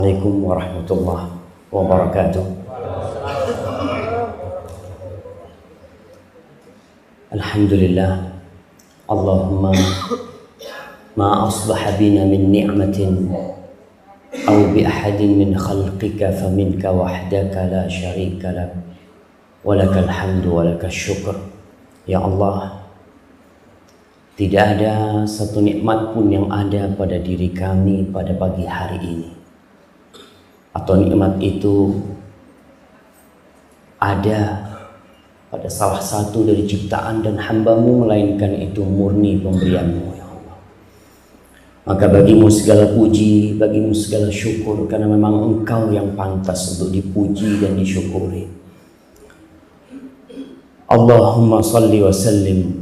Assalamualaikum warahmatullahi wabarakatuh. Alhamdulillah. Allahumma ma asbaha bina min ni'matin aw bi ahadin min khalqika faminka wahdaka la syarika lak wa lakal hamdu wa lakal syukur. Ya Allah, tidak ada satu nikmat pun yang ada pada diri kami pada pagi hari ini, atau nikmat itu ada pada salah satu dari ciptaan dan hamba-Mu, melainkan itu murni pemberian-Mu, ya Allah. Maka bagimu segala puji, bagimu segala syukur, karena memang Engkau yang pantas untuk dipuji dan disyukuri. Allahumma salli wa sallim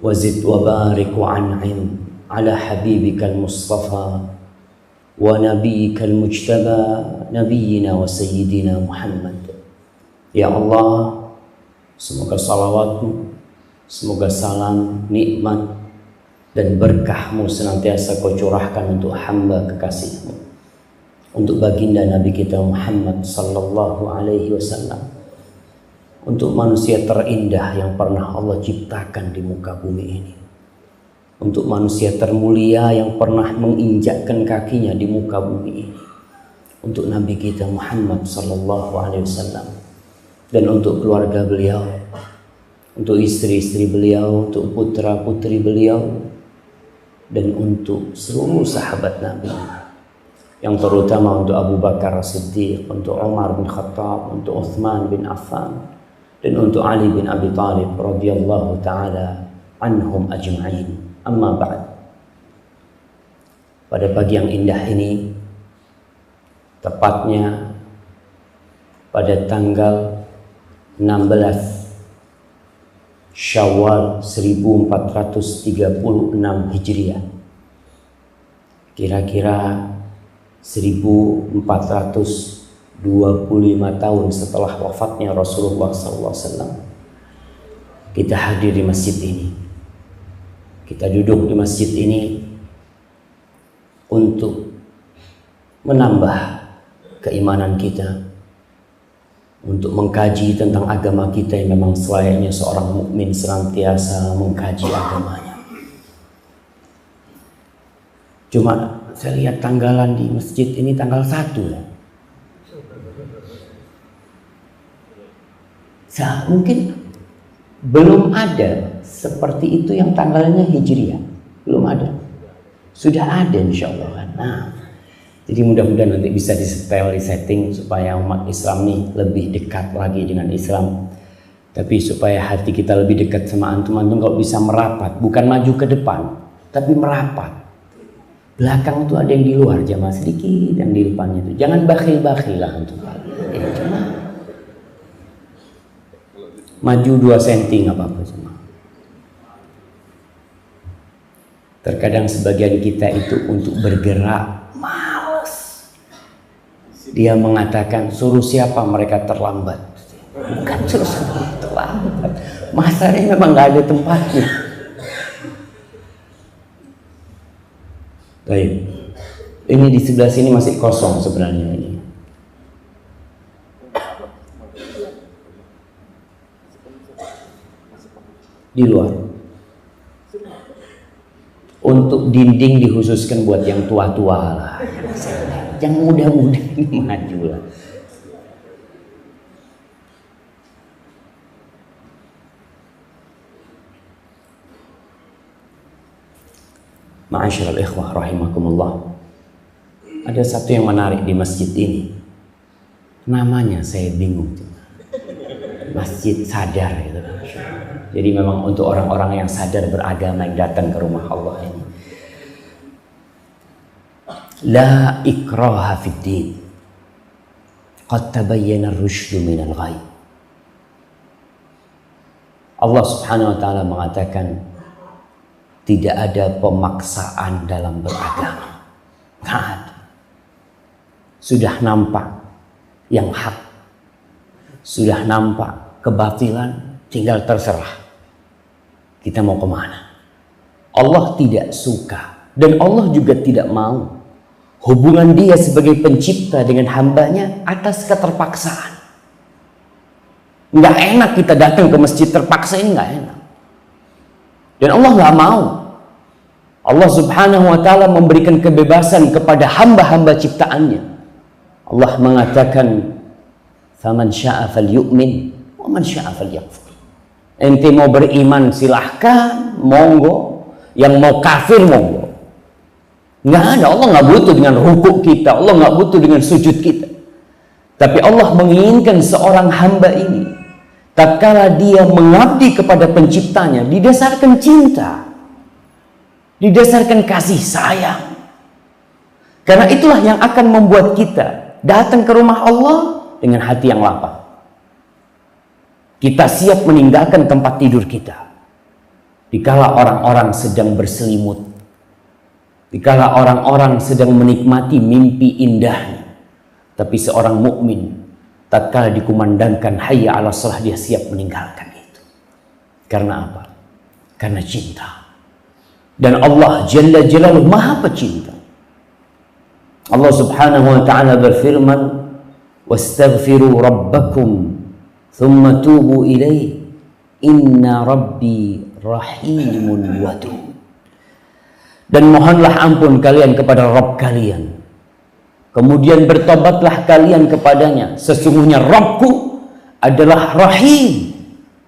wa zid wa barik wa an'im ala habibikal mustafa wa nabiyyikal mujtaba nabiyyina wa sayyidina Muhammad. Ya Allah, semoga salawat-Mu, semoga salam, nikmat dan berkah-Mu senantiasa Kau curahkan untuk hamba kekasih-Mu, untuk baginda Nabi kita Muhammad sallallahu alaihi wasallam, untuk manusia terindah yang pernah Allah ciptakan di muka bumi ini, untuk manusia termulia yang pernah menginjakkan kakinya di muka bumi ini, untuk Nabi kita Muhammad sallallahu alaihi wasallam, dan untuk keluarga beliau, untuk istri-istri beliau, untuk putra-putri beliau, dan untuk seluruh sahabat Nabi, yang terutama untuk Abu Bakar As-Siddiq, untuk Umar bin Khattab, untuk Uthman bin Affan, dan untuk Ali bin Abi Thalib radhiyallahu ta'ala anhum ajma'in. Amma ba'd. Pada pagi yang indah ini, tepatnya pada tanggal 16 Syawal 1436 Hijriah, kira-kira 1425 tahun setelah wafatnya Rasulullah SAW, kita hadir di masjid ini. Kita duduk di masjid ini untuk menambah keimanan kita, untuk mengkaji tentang agama kita yang memang selayaknya seorang mukmin senantiasa mengkaji agamanya. Cuma saya lihat tanggalan di masjid ini tanggal 1 ya. Mungkin belum ada seperti itu yang tanggalnya Hijriah. Belum ada. Sudah ada insya Allah. Nah, jadi mudah-mudahan nanti bisa disetel, disetting supaya umat Islam nih lebih dekat lagi dengan Islam. Tapi supaya hati kita lebih dekat sama antum-antum, kalau bisa merapat, bukan maju ke depan, tapi merapat. Belakang tuh ada yang di luar, jamaah sedikit, yang di depannya tuh. Jangan bakhil-bakhil lah antum. Ya, cuma maju 2 cm nggak apa-apa cuma. Terkadang sebagian kita itu untuk bergerak dia mengatakan, suruh siapa mereka terlambat? Bukan suruh siapa terlambat, masanya memang nggak ada tempatnya. Baik, ini di sebelah sini masih kosong sebenarnya ini. Di luar. Untuk dinding dikhususkan buat yang tua-tua lah. Yang muda-muda ini maju lah. Ma'asyiral ikhwah rahimakumullah. Ada satu yang menarik di masjid ini. Namanya saya bingung. Masjid Sadar gitu. Jadi memang untuk orang-orang yang sadar beragama yang datang ke rumah Allah ini. La ikraha fid din. Qad tabayyana ar-rusydu minal ghayy. Allah Subhanahu wa taala mengatakan tidak ada pemaksaan dalam beragama. Nggak ada. Sudah nampak yang hak. Sudah nampak kebatilan, tinggal terserah. Kita mau kemana? Allah tidak suka dan Allah juga tidak mau hubungan dia sebagai pencipta dengan hambanya atas keterpaksaan. Nggak enak kita datang ke masjid terpaksa, ini nggak enak. Dan Allah nggak mau. Allah subhanahu wa ta'ala memberikan kebebasan kepada hamba-hamba ciptaannya. Allah mengatakan, faman sya'a falyu'min wa man sya'a falyakfur. Ente mau beriman silahkan, monggo. Yang mau kafir monggo. Nggak ada, Allah nggak butuh dengan rukuk kita, Allah nggak butuh dengan sujud kita. Tapi Allah menginginkan seorang hamba ini, tatkala dia mengabdi kepada penciptanya, didasarkan cinta, didasarkan kasih sayang. Karena itulah yang akan membuat kita datang ke rumah Allah dengan hati yang lapang. Kita siap meninggalkan tempat tidur kita dikala orang-orang sedang berselimut, dikala orang-orang sedang menikmati mimpi indahnya. Tapi seorang mukmin tatkala dikumandangkan hayya 'alas shalah, dia siap meninggalkan itu. Karena apa? Karena cinta. Dan Allah Jalla Jalaluhu Maha Pecinta. Allah Subhanahu wa ta'ala berfirman, wastaghfiru rabbakum thumma tubu ilaih inna rabbi rahimun wadud. Dan mohonlah ampun kalian kepada Rabb kalian, kemudian bertobatlah kalian kepadanya, sesungguhnya Rabbku adalah rahim,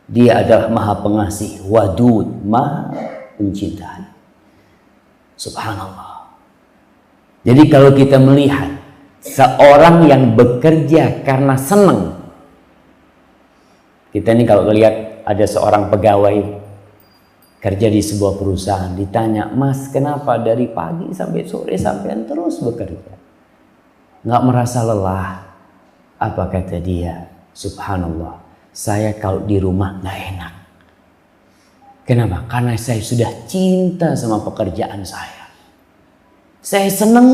dia adalah maha pengasih, wadud, maha pencinta. Subhanallah. Jadi kalau kita melihat seorang yang bekerja karena senang, kita ini kalau lihat ada seorang pegawai kerja di sebuah perusahaan, ditanya, mas kenapa dari pagi sampai sore sampean terus bekerja, nggak merasa lelah? Apa kata dia? Subhanallah, saya kalau di rumah nggak enak. Kenapa? Karena saya sudah cinta sama pekerjaan saya. Saya seneng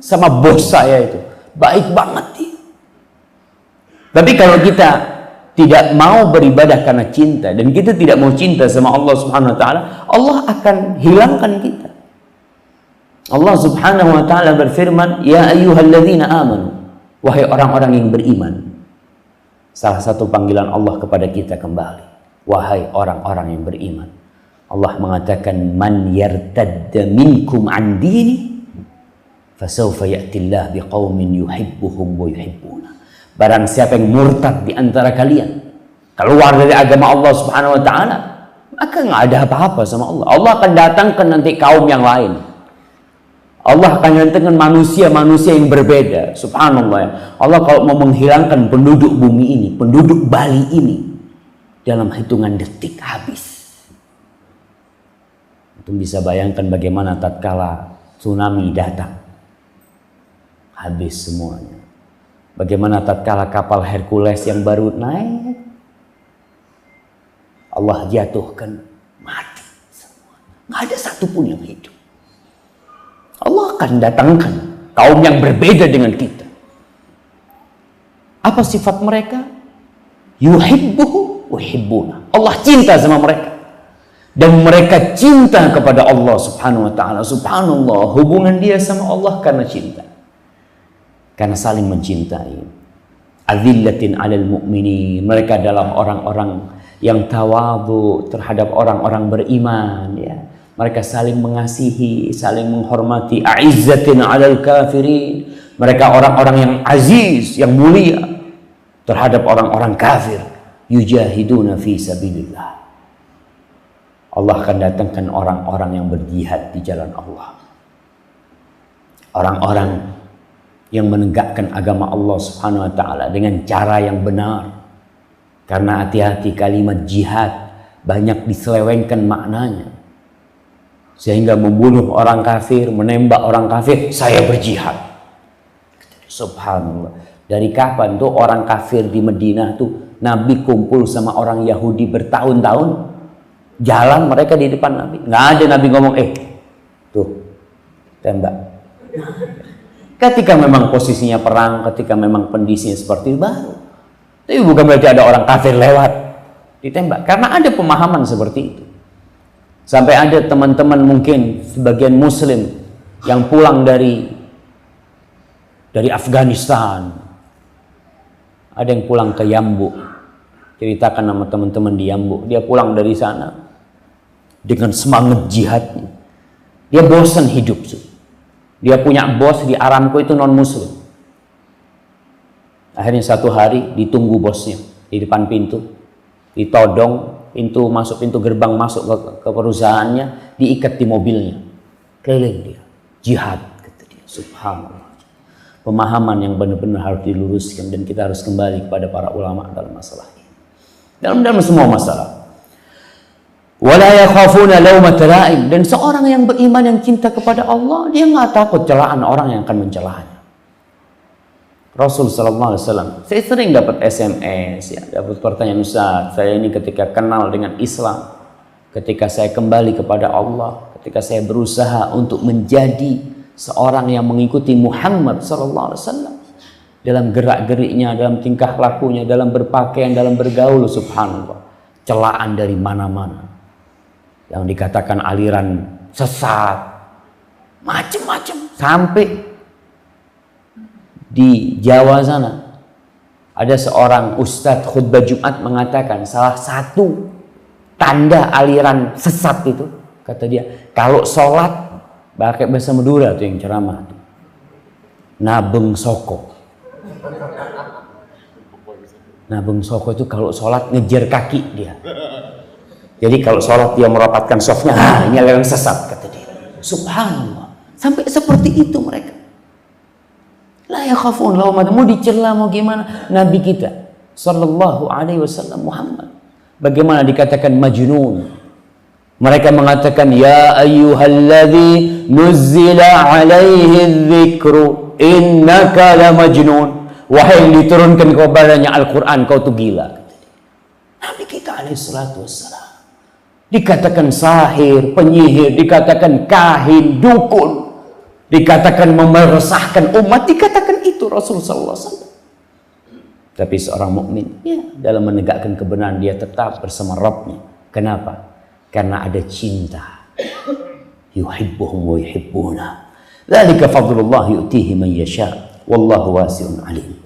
sama bos saya itu. Baik banget dia. Tapi kalau kita tidak mau beribadah karena cinta, dan kita tidak mau cinta sama Allah subhanahu wa ta'ala, Allah akan hilangkan kita. Allah subhanahu wa ta'ala berfirman, ya ayyuhalladzina amanu, wahai orang-orang yang beriman. Salah satu panggilan Allah kepada kita kembali, wahai orang-orang yang beriman. Allah mengatakan, man yartadda minkum an dini fasawfa ya'tillah biqaumin yuhibbuhum wa yuhibbuna. Barang siapa yang murtad di antara kalian, keluar dari agama Allah subhanahu wa ta'ala, maka nggak ada apa-apa sama Allah. Allah akan datangkan nanti kaum yang lain. Allah akan datangkan manusia-manusia yang berbeda. Subhanallah. Allah kalau mau menghilangkan penduduk bumi ini, penduduk Bali ini, dalam hitungan detik habis. Itu bisa bayangkan bagaimana tatkala tsunami datang, habis semuanya. Bagaimana tatkala kapal Hercules yang baru naik, Allah jatuhkan, mati semua. Nggak ada satupun yang hidup. Allah akan datangkan kaum yang berbeda dengan kita. Apa sifat mereka? Yuhibbuhu wa yuhibbuna. Allah cinta sama mereka. Dan mereka cinta kepada Allah subhanahu wa ta'ala. Subhanallah, hubungan dia sama Allah karena cinta. Karena saling mencintai. Azillatin 'alal mu'minin. Mereka adalah orang-orang yang tawadhu terhadap orang-orang beriman, ya. Mereka saling mengasihi, saling menghormati. A'izzatin 'alal kafirin. Mereka orang-orang yang aziz, yang mulia terhadap orang-orang kafir. Yujahiduna fi sabilillah. Allah akan datangkan orang-orang yang berjihad di jalan Allah. Orang-orang yang menegakkan agama Allah subhanahu wa ta'ala dengan cara yang benar. Karena hati-hati, kalimat jihad banyak diselewengkan maknanya. Sehingga membunuh orang kafir, menembak orang kafir, saya berjihad. Subhanallah. Dari kapan tuh orang kafir di Madinah tuh Nabi kumpul sama orang Yahudi bertahun-tahun? Jalan mereka di depan Nabi. Nggak ada Nabi ngomong, tuh, tembak. Ketika memang posisinya perang, ketika memang kondisinya seperti itu, baru. Tapi bukan berarti ada orang kafir lewat, ditembak. Karena ada pemahaman seperti itu. Sampai ada teman-teman mungkin sebagian muslim yang pulang dari dari Afghanistan. Ada yang pulang ke Yambu, ceritakan sama teman-teman di Yambu, dia pulang dari sana dengan semangat jihadnya. Dia bosan hidup. Dia punya bos di Aramco itu non muslim. Akhirnya satu hari ditunggu bosnya di depan pintu, ditodong pintu gerbang masuk ke perusahaannya, diikat di mobilnya, keliling dia, jihad, kata dia. Subhanallah. Pemahaman yang benar-benar harus diluruskan, dan kita harus kembali kepada para ulama dalam masalah ini, dalam semua masalah. Wala yakhafuna laumata la'im, dan seorang yang beriman yang cinta kepada Allah, dia nggak takut celaan orang yang akan mencelahnya. Rasul sallallahu alaihi wasallam, saya sering dapat SMS, ya, dapat pertanyaan, Ustaz, saya ini ketika kenal dengan Islam, ketika saya kembali kepada Allah, ketika saya berusaha untuk menjadi seorang yang mengikuti Muhammad sallallahu alaihi wasallam dalam gerak-geriknya, dalam tingkah lakunya, dalam berpakaian, dalam bergaul, subhanallah, celaan dari mana-mana. Yang dikatakan aliran sesat, macam-macam, sampai di Jawa sana ada seorang ustadz khutbah Jumat mengatakan salah satu tanda aliran sesat itu, kata dia, kalau sholat pakai bahasa Madura tuh yang ceramah tuh, nabeng soko. Nabeng soko itu kalau sholat ngejar kaki dia. Jadi kalau sholat dia merapatkan softnya, ini aliran sesat, kata dia. Subhanallah, sampai seperti itu mereka. La yakhafun laumata, mau dicela mau gimana. Nabi kita sallallahu alaihi wasallam Muhammad, bagaimana dikatakan majnun. Mereka mengatakan, ya ayyuhalladzi nuzzila alaihi dzikru innaka la majnun. Wahai yang diturunkan kepadanya Al-Quran, kau tuh gila. Nabi kita alaihi salatu wassalam dikatakan sahir, penyihir, dikatakan kahin, dukun, dikatakan memeresahkan umat, dikatakan itu Rasulullah SAW. Tapi seorang mukmin, ya, dalam menegakkan kebenaran dia tetap bersama Rabbnya. Kenapa? Karena ada cinta. Yuhibbuhum wa yuhibbuna. Dzalika fadlullah yu'tihi man yasha. Wallahu wasi'un alim.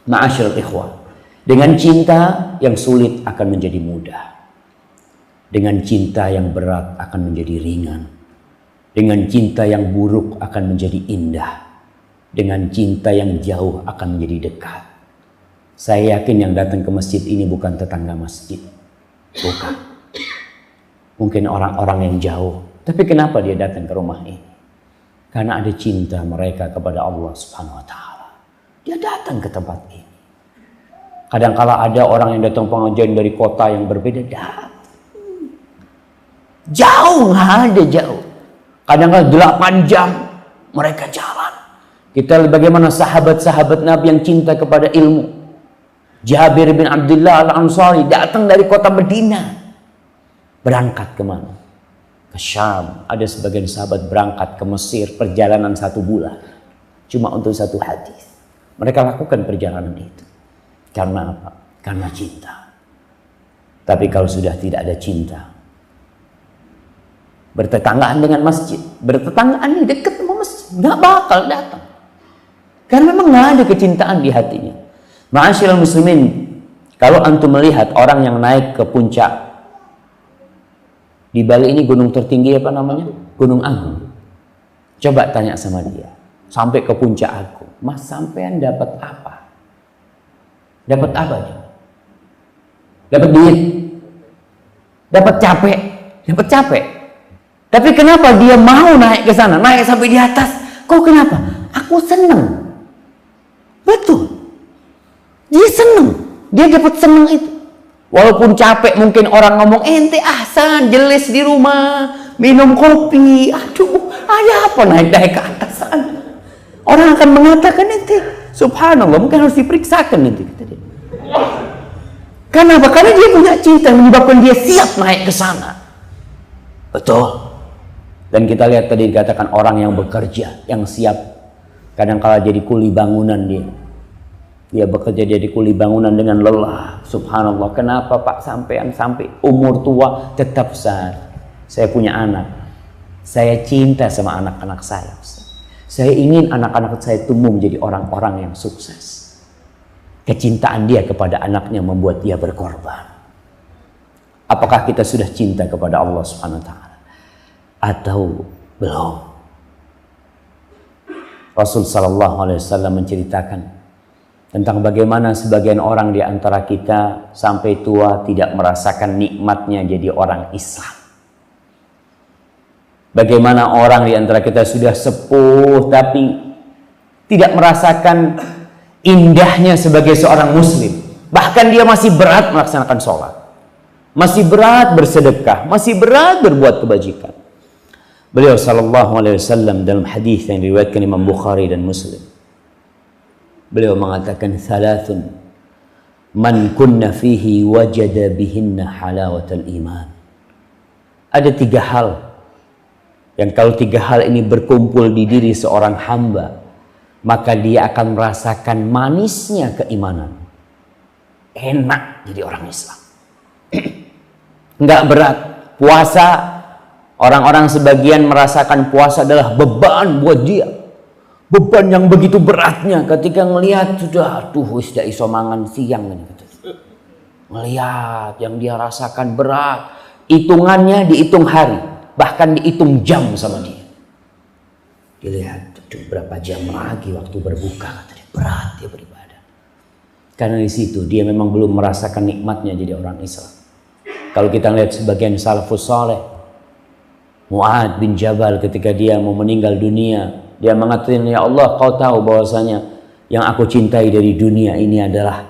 Ma'asyiral ikhwah, dengan cinta yang sulit akan menjadi mudah. Dengan cinta yang berat akan menjadi ringan. Dengan cinta yang buruk akan menjadi indah. Dengan cinta yang jauh akan menjadi dekat. Saya yakin yang datang ke masjid ini bukan tetangga masjid. Bukan. Mungkin orang-orang yang jauh. Tapi kenapa dia datang ke rumah ini? Karena ada cinta mereka kepada Allah Subhanahu wa Ta'ala. Dia datang ke tempat ini. Kadang-kala ada orang yang datang pengajian dari kota yang berbeda, datang. Jauh, nggak ada jauh. Kadang-kala 8 jam mereka jalan. Kita lihat bagaimana sahabat-sahabat Nabi yang cinta kepada ilmu. Jabir bin Abdullah Al-Ansari datang dari kota Madinah. Berangkat kemana? Ke Syam. Ada sebagian sahabat berangkat ke Mesir perjalanan 1 bulan. Cuma untuk 1 hadis. Mereka lakukan perjalanan itu. Karena apa? Karena cinta. Tapi kalau sudah tidak ada cinta, bertetanggaan dengan masjid, bertetanggaan nih dekat sama masjid, nggak bakal datang. Karena memang nggak ada kecintaan di hatinya. Ma'asyiral muslimin, kalau antum melihat orang yang naik ke puncak, di Bali ini gunung tertinggi apa namanya? Gunung Agung. Coba tanya sama dia, sampai ke puncak Agung, Mas sampean dapat apa? Dapat apa dia? Dapat duit, dapat capek, dapat capek. Tapi kenapa dia mau naik ke sana, naik sampai di atas? Kok kenapa? Aku senang. Betul. Dia senang. Dia dapat senang itu. Walaupun capek, mungkin orang ngomong, ente ahsan, jeles di rumah, minum kopi. Aduh, ada apa naik ke atas sana? Orang akan mengatakan ente, subhanallah, mungkin harus diperiksakan nanti. Kenapa? Karena dia punya cinta menyebabkan dia siap naik ke sana. Betul. Dan kita lihat tadi dikatakan orang yang bekerja, yang siap. Kadang-kala jadi kuli bangunan dia. Dia bekerja jadi kuli bangunan dengan lelah. Subhanallah. Kenapa Pak sampean sampai umur tua tetap saya punya anak. Saya cinta sama anak-anak saya. Saya ingin anak-anak saya tumbuh menjadi orang-orang yang sukses. Kecintaan dia kepada anaknya membuat dia berkorban. Apakah kita sudah cinta kepada Allah Subhanahu wa taala atau belum? Rasul sallallahu alaihi wasallam menceritakan tentang bagaimana sebagian orang di antara kita sampai tua tidak merasakan nikmatnya jadi orang Islam. Bagaimana orang di antara kita sudah sepuh tapi tidak merasakan indahnya sebagai seorang muslim. Bahkan dia masih berat melaksanakan sholat, masih berat bersedekah, masih berat berbuat kebajikan. Beliau sallallahu alaihi wasallam dalam hadis yang diriwayatkan Imam Bukhari dan Muslim, beliau mengatakan thalathun man kunna fihi wajada bihinna halawatal iman. Ada 3 hal yang kalau 3 hal ini berkumpul di diri seorang hamba, maka dia akan merasakan manisnya keimanan. Enak jadi orang Islam. Enggak berat. Puasa, orang-orang sebagian merasakan puasa adalah beban buat dia. Beban yang begitu beratnya ketika melihat sudah sudah iso mangan siang ini. Melihat yang dia rasakan berat, hitungannya dihitung hari, bahkan dihitung jam sama dia. Dilihat berapa jam lagi waktu berbuka, katanya berat dia beribadah. Karena di situ dia memang belum merasakan nikmatnya jadi orang Islam. Kalau kita lihat sebagian salafus saleh, Mu'ad bin Jabal ketika dia mau meninggal dunia, dia mengatakan, ya Allah, kau tahu bahwasanya yang aku cintai dari dunia ini adalah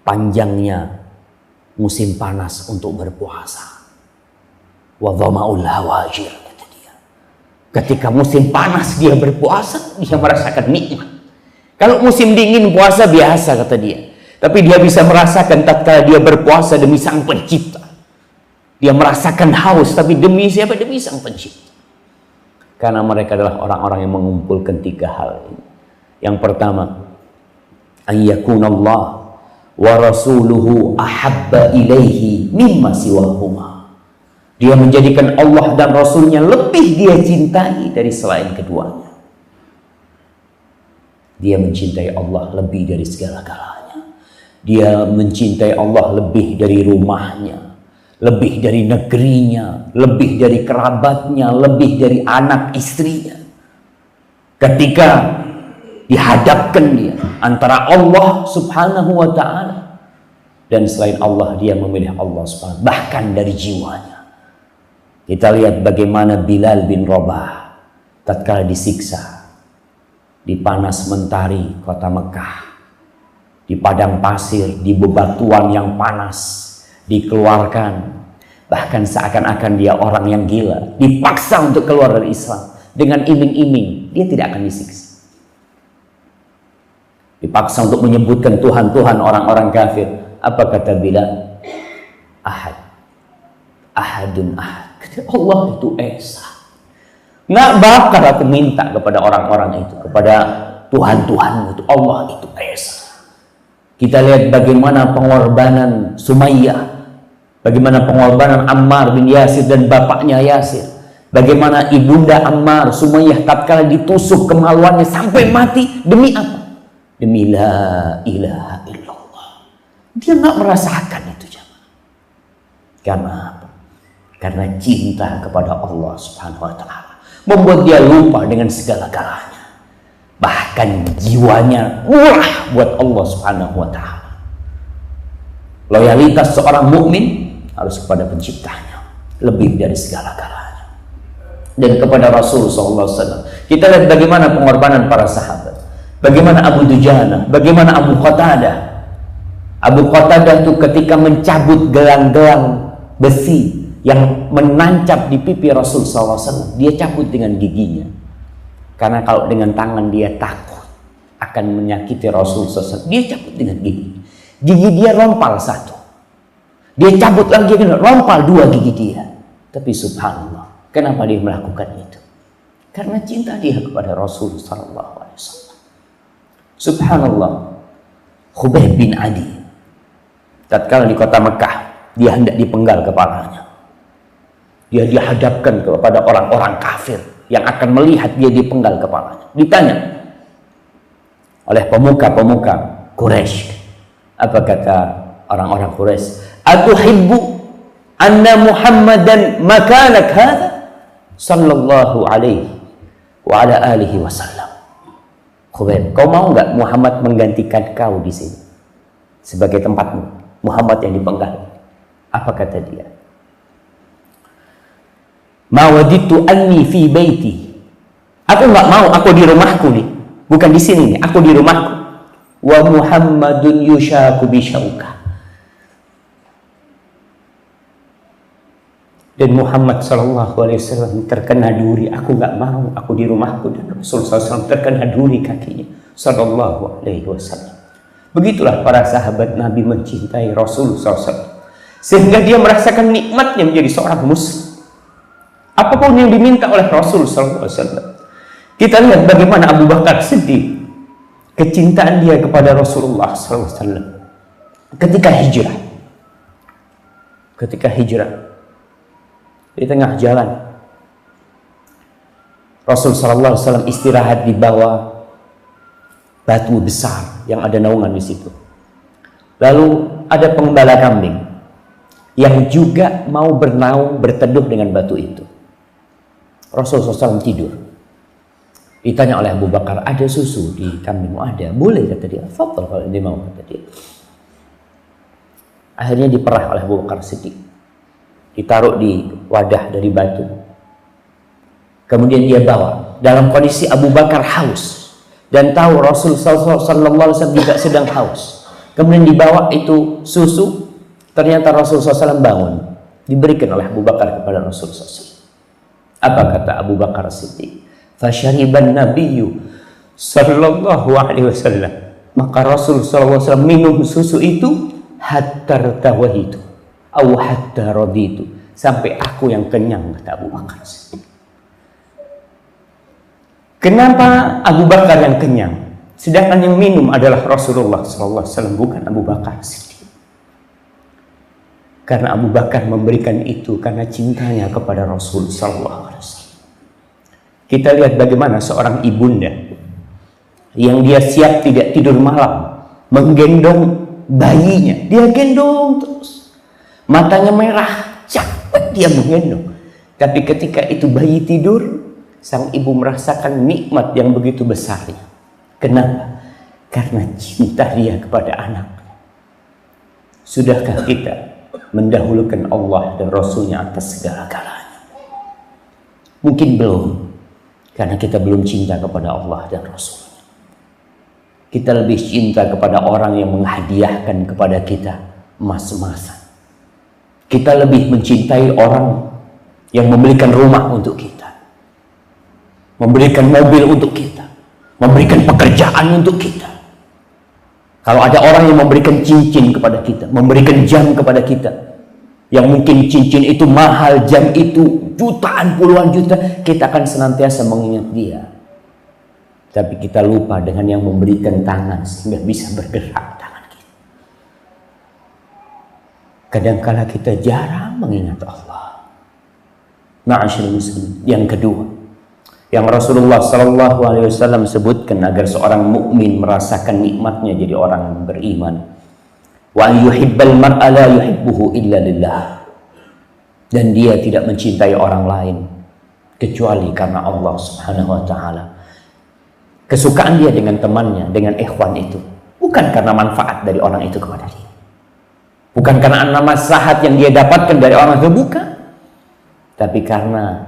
panjangnya musim panas untuk berpuasa. Wa dhama'ul hawajir, kata dia. Ketika musim panas dia berpuasa, dia merasakan nikmat. Kalau musim dingin puasa biasa, kata dia. Tapi dia bisa merasakan tatkala dia berpuasa demi Sang Pencipta. Dia merasakan haus, tapi demi siapa? Demi Sang Pencipta. Karena mereka adalah orang-orang yang mengumpulkan 3 hal ini. Yang pertama, ayyakunallah wa rasuluhu ahabba ilaihi mimma siwahuma. Dia menjadikan Allah dan Rasulnya lebih dia cintai dari selain keduanya. Dia mencintai Allah lebih dari segala-galanya. Dia mencintai Allah lebih dari rumahnya, lebih dari negerinya, lebih dari kerabatnya, lebih dari anak istrinya. Ketika dihadapkan dia antara Allah subhanahu wa ta'ala dan selain Allah, dia memilih Allah subhanahu, bahkan dari jiwanya. Kita lihat bagaimana Bilal bin Rabah tatkala disiksa di panas mentari kota Mekah, di padang pasir, di bebatuan yang panas, dikeluarkan, bahkan seakan-akan dia orang yang gila, dipaksa untuk keluar dari Islam dengan iming-iming dia tidak akan disiksa, dipaksa untuk menyebutkan Tuhan-Tuhan orang-orang kafir. Apa kata Bilal? Ahad, ahadun ahad. Kata Allah itu esa, nggak bakal aku minta kepada orang-orang itu, kepada Tuhan-Tuhanmu itu. Allah itu esa. Kita lihat bagaimana pengorbanan Sumayyah, bagaimana pengorbanan Ammar bin Yasir dan bapaknya Yasir, bagaimana ibunda Ammar, Sumayyah, tatkala ditusuk kemaluannya sampai mati. Demi apa? Demi la ilaha illallah. Dia nggak merasakan itu, jemaah. Karena apa? Karena cinta kepada Allah subhanahu wa ta'ala membuat dia lupa dengan segala-galanya. Bahkan jiwanya murah buat Allah subhanahu wa ta'ala. Loyalitas seorang mukmin harus kepada penciptanya lebih dari segala-galanya, dan kepada Rasul SAW. Kita lihat bagaimana pengorbanan para sahabat, bagaimana Abu Dujana, bagaimana Abu Qatadah. Abu Qatadah itu ketika mencabut gelang-gelang besi yang menancap di pipi Rasul SAW, dia cabut dengan giginya. Karena kalau dengan tangan dia takut akan menyakiti Rasul SAW, dia cabut dengan gigi. Gigi dia rompal 1, dia cabut lagi, rompal 2 gigi dia. Tapi subhanallah, kenapa dia melakukan itu? Karena cinta dia kepada Rasul SAW. Subhanallah, Khubayb bin Adi, tatkala di kota Mekah, dia hendak dipenggal kepalanya. Dia dihadapkan kepada orang-orang kafir yang akan melihat dia dipenggal kepalanya. Ditanya oleh pemuka-pemuka Quraisy. Apa kata orang-orang Quraisy? Atuhibbu anna Muhammadan makanak hadha sallallahu alaihi wa ala alihi wasallam. Khubayb, kau mau enggak Muhammad menggantikan kau di sini sebagai tempatmu, Muhammad yang dipenggal? Apa kata dia? Ma waditu anni fi baiti. Aku enggak mau, aku di rumahku nih. Bukan di sini nih, aku di rumahku. Wa Muhammadun yushaku bisyauka. Dan Muhammad SAW terkena duri. Aku nggak mau, aku di rumahku. Dan Rasulullah SAW terkena duri kakinya. SAW. Begitulah para sahabat Nabi mencintai Rasulullah SAW. Sehingga dia merasakan nikmatnya menjadi seorang muslim. Apapun yang diminta oleh Rasulullah SAW. Kita lihat bagaimana Abu Bakar Siddiq. Kecintaan dia kepada Rasulullah SAW. Ketika hijrah. Di tengah jalan Rasul sallallahu alaihi wasallam istirahat di bawah batu besar yang ada naungan di situ. Lalu ada pengembala kambing yang juga mau bernaung berteduh dengan batu itu. Rasul sallallahu tidur. Ditanya oleh Abu Bakar, ada susu di kambingmu? Ada. Boleh, kata dia. Fadhal kalau dia mau, kata dia. Akhirnya diperah oleh Abu Bakar Siddiq. Ditaruh di wadah dari batu. Kemudian dia bawa dalam kondisi Abu Bakar haus dan tahu Rasul sallallahu alaihi wasallam juga sedang haus. Kemudian dibawa itu susu. Ternyata Rasul SAW bangun, diberikan oleh Abu Bakar kepada Rasul SAW. Apa kata Abu Bakar Siddiq? Fasyariban nabiyyu sallallahu alaihi wasallam. Maka Rasul sallallahu alaihi wasallam minum susu itu hatta tawahitu au hatta raditu, sampai aku yang kenyang, kata Abu Bakar. Kenapa Abu Bakar yang kenyang sedangkan yang minum adalah Rasulullah SAW, bukan Abu Bakar Siddiq? Karena Abu Bakar memberikan itu karena cintanya kepada Rasul SAW. Kita lihat bagaimana seorang ibunda yang dia siap tidak tidur malam menggendong bayinya, dia gendong terus. Matanya merah, capek dia menggendong. Tapi ketika itu bayi tidur, sang ibu merasakan nikmat yang begitu besarnya. Kenapa? Karena cinta dia kepada anak. Sudahkah kita mendahulukan Allah dan Rasulnya atas segala-galanya? Mungkin belum, karena kita belum cinta kepada Allah dan Rasulnya. Kita lebih cinta kepada orang yang menghadiahkan kepada kita emas-emasan. Kita lebih mencintai orang yang memberikan rumah untuk kita, memberikan mobil untuk kita, memberikan pekerjaan untuk kita. Kalau ada orang yang memberikan cincin kepada kita, memberikan jam kepada kita, yang mungkin cincin itu mahal, jam itu jutaan, puluhan juta, kita akan senantiasa mengingat dia. Tapi kita lupa dengan yang memberikan tangan sehingga bisa bergerak. Kadangkala kita jarang mengingat Allah. Ma'asyiral muslimin. Yang kedua, yang Rasulullah sallallahu alaihi wasallam sebutkan agar seorang mukmin merasakan nikmatnya jadi orang beriman. Wa yuhibbal mar'a la yuhibbuhu illa lillah. Dan dia tidak mencintai orang lain kecuali karena Allah Subhanahu wa taala. Kesukaan dia dengan temannya, dengan ikhwan itu bukan karena manfaat dari orang itu kepada dia. Bukan karena maslahat yang dia dapatkan dari orang itu, bukan. Tapi karena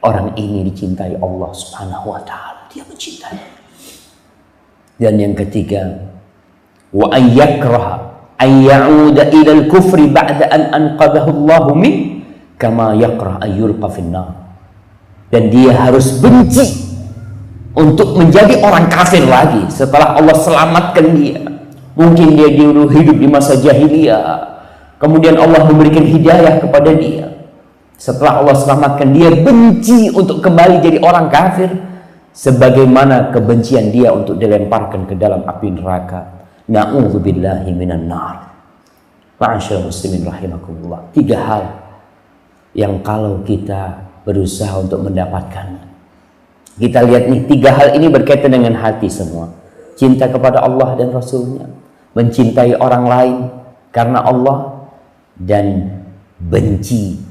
orang ini dicintai Allah Subhanahu wa taala, dia mencintai. Dan yang ketiga, wa an yakraha an ya'uda ila al-kufri ba'da an anqadhahu Allah min kama yakrah an yulqa fin-nar. Dan dia harus benci untuk menjadi orang kafir lagi setelah Allah selamatkan dia. Mungkin dia dulu hidup di masa jahiliyah, kemudian Allah memberikan hidayah kepada dia. Setelah Allah selamatkan, dia benci untuk kembali jadi orang kafir, sebagaimana kebencian dia untuk dilemparkan ke dalam api neraka. Na'udzubillahi minan nar. Ma'asyiral muslimin rahimakumullah. 3 hal yang kalau kita berusaha untuk mendapatkannya, Kita lihat nih, 3 hal ini berkaitan dengan hati semua. Cinta kepada Allah dan Rasulnya, mencintai orang lain karena Allah, dan benci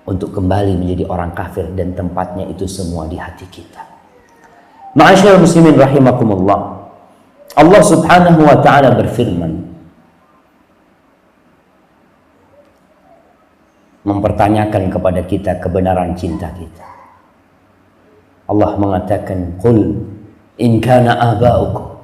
untuk kembali menjadi orang kafir, dan tempatnya itu semua di hati kita. Ma'asyiral muslimin rahimakumullah. Allah Subhanahu wa taala berfirman, mempertanyakan kepada kita kebenaran cinta kita. Allah mengatakan, "Qul in kana aba'ukum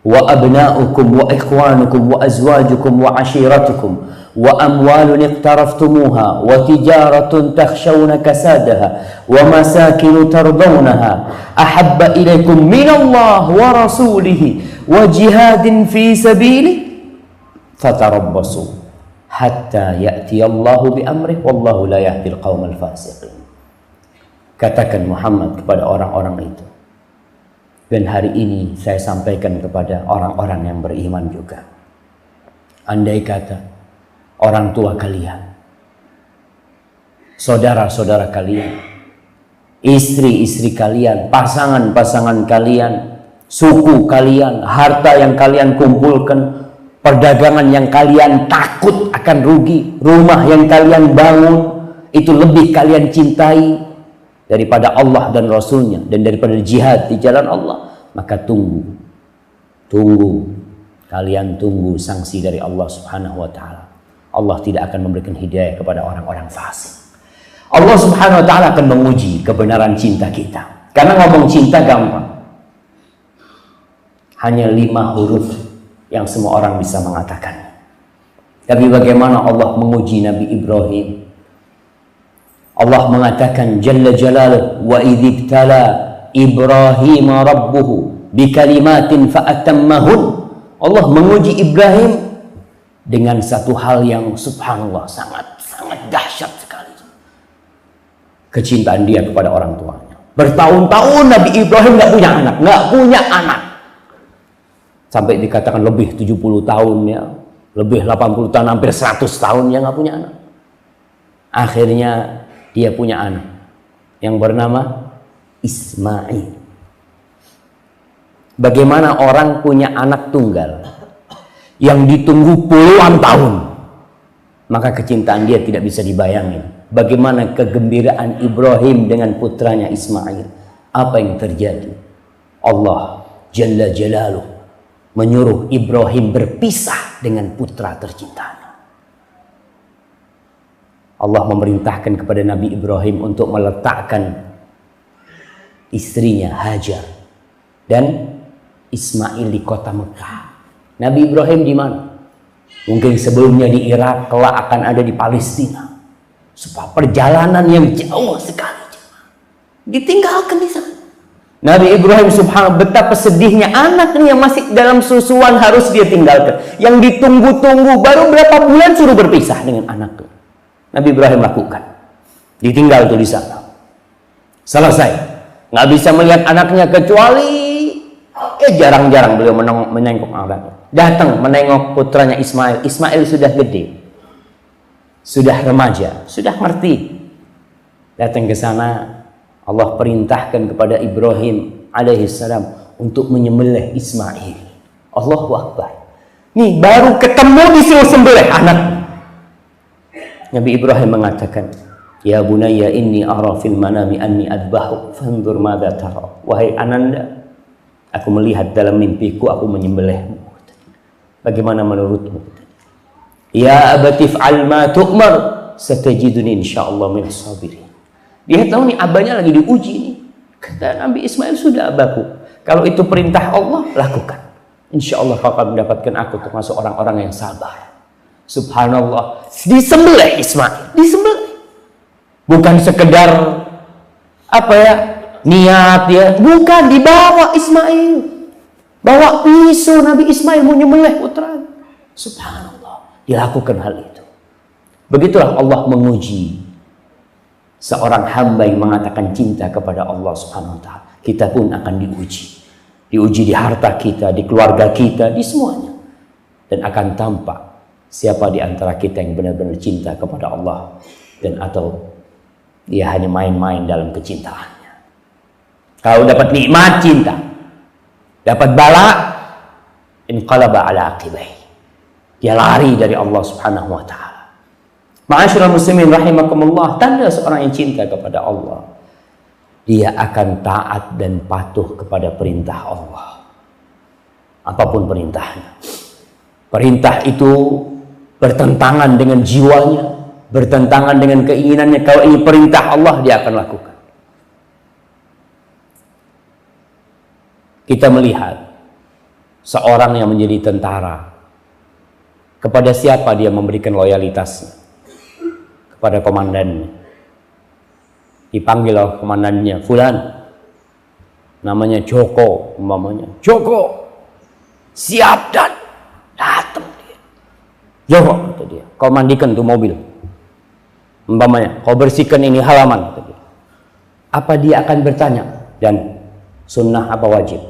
wa abna'ukum wa ikhwanukum wa azwajukum wa ashiratukum wa amwalun iqtaraftumuha wa tijaratun takhshawna kasadaha wa masakinu tardawnaha ahabba ilaykum minallah wa rasulihi wa jihadin fi sabilihi fatarabbasu hatta ya'tiyallahu bi amrih wallahu la yahdil qaumal fasiqin." Katakan Muhammad kepada orang-orang itu, dan hari ini saya sampaikan kepada orang-orang yang beriman juga. Andai kata orang tua kalian, saudara-saudara kalian, istri-istri kalian, pasangan-pasangan kalian, suku kalian, harta yang kalian kumpulkan, perdagangan yang kalian takut akan rugi, rumah yang kalian bangun, itu lebih kalian cintai daripada Allah dan Rasulnya, dan daripada jihad di jalan Allah, maka tunggu, kalian tunggu sanksi dari Allah Subhanahu wa taala. Allah tidak akan memberikan hidayah kepada orang-orang fasik. Allah Subhanahu wa taala akan menguji kebenaran cinta kita. Karena ngomong cinta gampang, hanya 5 huruf yang semua orang bisa mengatakan. Tapi bagaimana Allah menguji Nabi Ibrahim? Allah mengatakan jalla jalaluhu, wa idzibtala Ibrahim rabbuhu bikalimatin fa'atammahun. Allah menguji Ibrahim dengan satu hal yang subhanallah sangat dahsyat sekali. Kecintaan dia kepada orang tuanya. Bertahun-tahun Nabi Ibrahim nggak punya anak. Sampai dikatakan lebih 70 tahun ya, lebih 80 tahun, hampir 100 tahun ya nggak punya anak. Akhirnya dia punya anak yang bernama Ismail. Bagaimana orang punya anak tunggal yang ditunggu puluhan tahun, maka kecintaan dia tidak bisa dibayangin. Bagaimana kegembiraan Ibrahim dengan putranya Ismail. Apa yang terjadi? Allah Jalla Jalaluh menyuruh Ibrahim berpisah dengan putra tercintanya. Allah memerintahkan kepada Nabi Ibrahim untuk meletakkan istrinya Hajar dan Ismail di kota Mekah. Nabi Ibrahim di mana? Mungkin sebelumnya di Irak, kelak akan ada di Palestina. Supaya perjalanan yang jauh sekali ditinggalkan di sana. Nabi Ibrahim subhanallah, betapa sedihnya anaknya yang masih dalam susuan harus dia tinggalkan. Yang ditunggu-tunggu baru berapa bulan suruh berpisah dengan anaknya. Nabi Ibrahim lakukan. Ditinggal tuh di sana. Selesai. Nggak bisa melihat anaknya kecuali jarang-jarang beliau menengok anaknya. Datang menengok putranya Ismail. Ismail sudah gede, sudah remaja, sudah ngerti. Datang ke sana, Allah perintahkan kepada Ibrahim alaihissalam untuk menyembelih Ismail. Allahu Akbar. Nih baru ketemu disuruh sembelih anak. Nabi Ibrahim mengatakan, "Ya bunayya inni ara fil manami anni adbahu fanzur madza tara." Wahai ananda, aku melihat dalam mimpiku aku menyembelihmu. Bagaimana menurutmu? Ya abati fa'al ma tu'mar satajiduni insyaallah min sabirin. Dia tahu nih abahnya lagi diuji nih. Kata Nabi Ismail, sudah abahku, kalau itu perintah Allah lakukan. Insyaallah kau akan mendapatkan aku termasuk orang-orang yang sabar. Subhanallah, disembelih Ismail, disembelih. Bukan sekedar apa ya, niat ya, bukan, dibawa Ismail. Bawa pisau Nabi Ismail mau nyembelih putra. Subhanallah, dilakukan hal itu. Begitulah Allah menguji seorang hamba yang mengatakan cinta kepada Allah Subhanahu wa taala. Kita pun akan diuji. Diuji di harta kita, di keluarga kita, di semuanya. Dan akan tampak siapa di antara kita yang benar-benar cinta kepada Allah dan atau dia hanya main-main dalam kecintaannya. Kalau dapat nikmat cinta, dapat bala inqalaba ala aqibai. Dia lari dari Allah Subhanahu wa taala. Ma'asyiral muslimin rahimakumullah, tanda seorang yang cinta kepada Allah, dia akan taat dan patuh kepada perintah Allah. Apapun perintahnya. Perintah itu bertentangan dengan jiwanya, bertentangan dengan keinginannya. Kalau ini perintah Allah, dia akan lakukan. Kita melihat seorang yang menjadi tentara, kepada siapa dia memberikan loyalitasnya? Kepada komandannya. Dipanggil oleh komandannya, fulan, namanya Joko, umpamanya. Joko, siap dan datang dia. Joko, kata dia, kau mandikan tuh mobil. Umpamanya, kau bersihkan ini halaman. Kata dia. Apa dia akan bertanya? Dan sunnah apa wajib?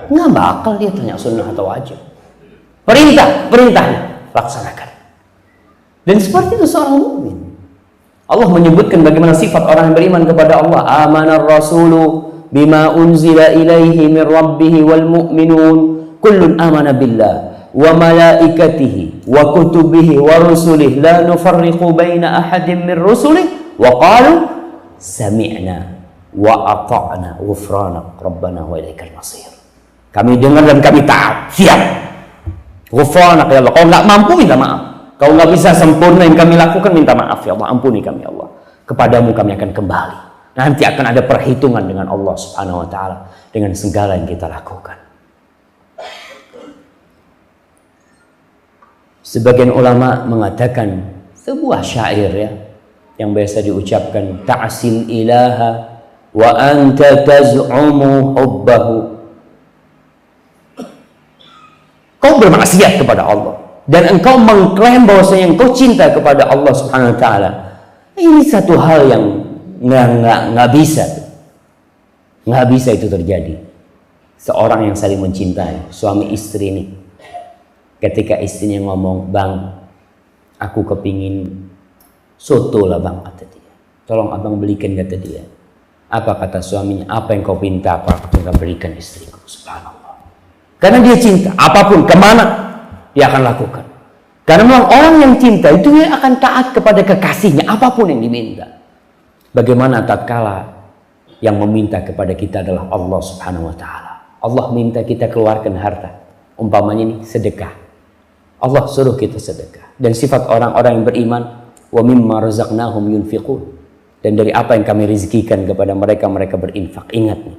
Nggak bakal dia tanya sunnah atau wajib. Perintahnya laksanakan. Dan seperti itu seorang mukmin. Allah menyebutkan bagaimana sifat orang yang beriman kepada Allah. Amanar rasulu bima unzila ilaihi min rabbih wal mu'minun kullun amana billah wa malaikatihi wa kutubihi wa rusulihi la nufarriqu baina ahadin min rusulihi wa qalu sami'na wa ata'na ghufranak rabbana wa ilaikal masir. Kami dengar dan kami taat. Siap. Ghufranak ya Allah. Kalau nggak mampu minta maaf. Kalau nggak bisa sempurna yang kami lakukan, minta maaf ya Allah. Ampuni kami ya Allah. Kepadamu kami akan kembali. Nanti akan ada perhitungan dengan Allah Subhanahu wa taala dengan segala yang kita lakukan. Sebagian ulama mengatakan sebuah syair ya yang biasa diucapkan, ta'sil ilaha wa anta taz'umu hubbahu. Kau bermaksiat kepada Allah dan engkau mengklaim bahwasanya engkau cinta kepada Allah Subhanahu wa taala. Ini satu hal yang nggak bisa. Nggak bisa itu terjadi. Seorang yang saling mencintai, suami istri ini, ketika istrinya ngomong, "Bang, aku kepingin soto lah bang," kata dia. "Tolong abang belikan," kata dia. Apa kata suaminya? "Apa yang kau minta, apa yang kau berikan istriku." Subhanallah. Karena dia cinta, apapun, kemana dia akan lakukan. Karena memang orang yang cinta itu dia akan taat kepada kekasihnya, apapun yang diminta. Bagaimana tatkala yang meminta kepada kita adalah Allah Subhanahu wa taala. Allah minta kita keluarkan harta. Umpamanya ini sedekah. Allah suruh kita sedekah. Dan sifat orang-orang yang beriman, wa mimma razaqnahum yunfiqun. Dan dari apa yang kami rezekikan kepada mereka, mereka berinfak. Ingat nih,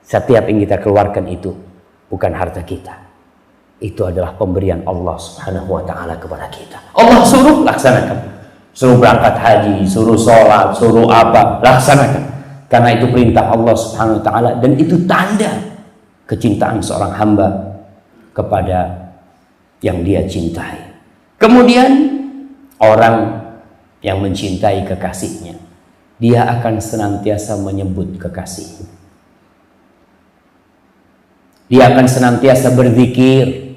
setiap yang kita keluarkan itu bukan harta kita. Itu adalah pemberian Allah Subhanahu wa taala kepada kita. Allah suruh, laksanakan. Suruh berangkat haji, suruh sholat, suruh apa, laksanakan. Karena itu perintah Allah Subhanahu wa taala dan itu tanda kecintaan seorang hamba kepada yang dia cintai. Kemudian orang yang mencintai kekasihnya, dia akan senantiasa menyebut kekasihnya. Dia akan senantiasa berzikir,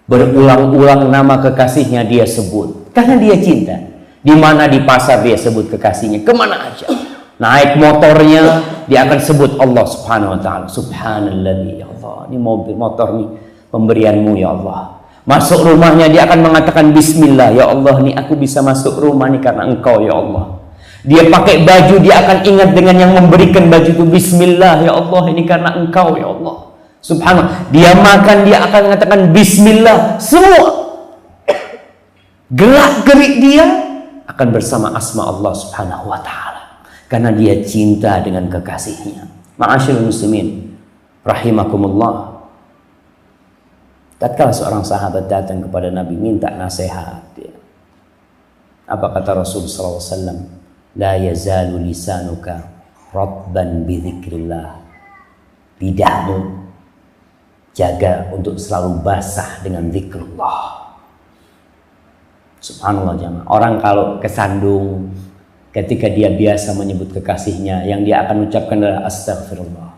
berulang-ulang nama kekasihnya dia sebut. Karena dia cinta. Di mana di pasar dia sebut kekasihnya, kemana aja. Naik motornya, dia akan sebut Allah Subhanahu wa taala. Subhanallah, ya Allah, ini motor nih pemberianmu ya Allah. Masuk rumahnya dia akan mengatakan bismillah, ya Allah, nih aku bisa masuk rumah nih karena engkau ya Allah. Dia pakai baju, dia akan ingat dengan yang memberikan baju itu, bismillah ya Allah, ini karena engkau ya Allah. Subhanallah. Dia makan, dia akan mengatakan bismillah. Semua gerak-gerik dia akan bersama asma Allah Subhanahu wa taala. Karena dia cinta dengan kekasihnya. Ma'asyiral muslimin rahimakumullah. Tatkala seorang sahabat datang kepada Nabi minta nasihat, apa kata Rasul sallallahu alaihi wasallam? La yazalu lisanuka ratban bi dzikrillah. Lidahmu jaga untuk selalu basah dengan zikrullah. Subhanallah jamaah. Orang kalau kesandung ketika dia biasa menyebut kekasihnya, yang dia akan ucapkan adalah astaghfirullah,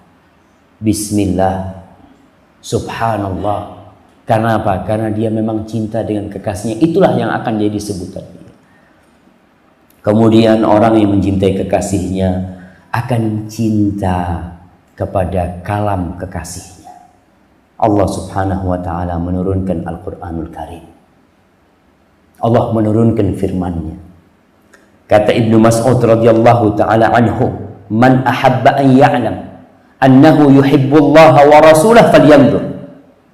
bismillah, subhanallah. Karena apa? Karena dia memang cinta dengan kekasihnya. Itulah yang akan jadi sebutan dia. Kemudian orang yang mencintai kekasihnya akan cinta kepada kalam kekasihnya. Allah subhanahu wa ta'ala menurunkan Al-Quranul Karim. Allah menurunkan firman-Nya. Kata Ibnu Mas'ud radhiyallahu ta'ala anhu, "Man ahabba an ya'lam annahu yuhibbullaha wa rasulahu falyanzur,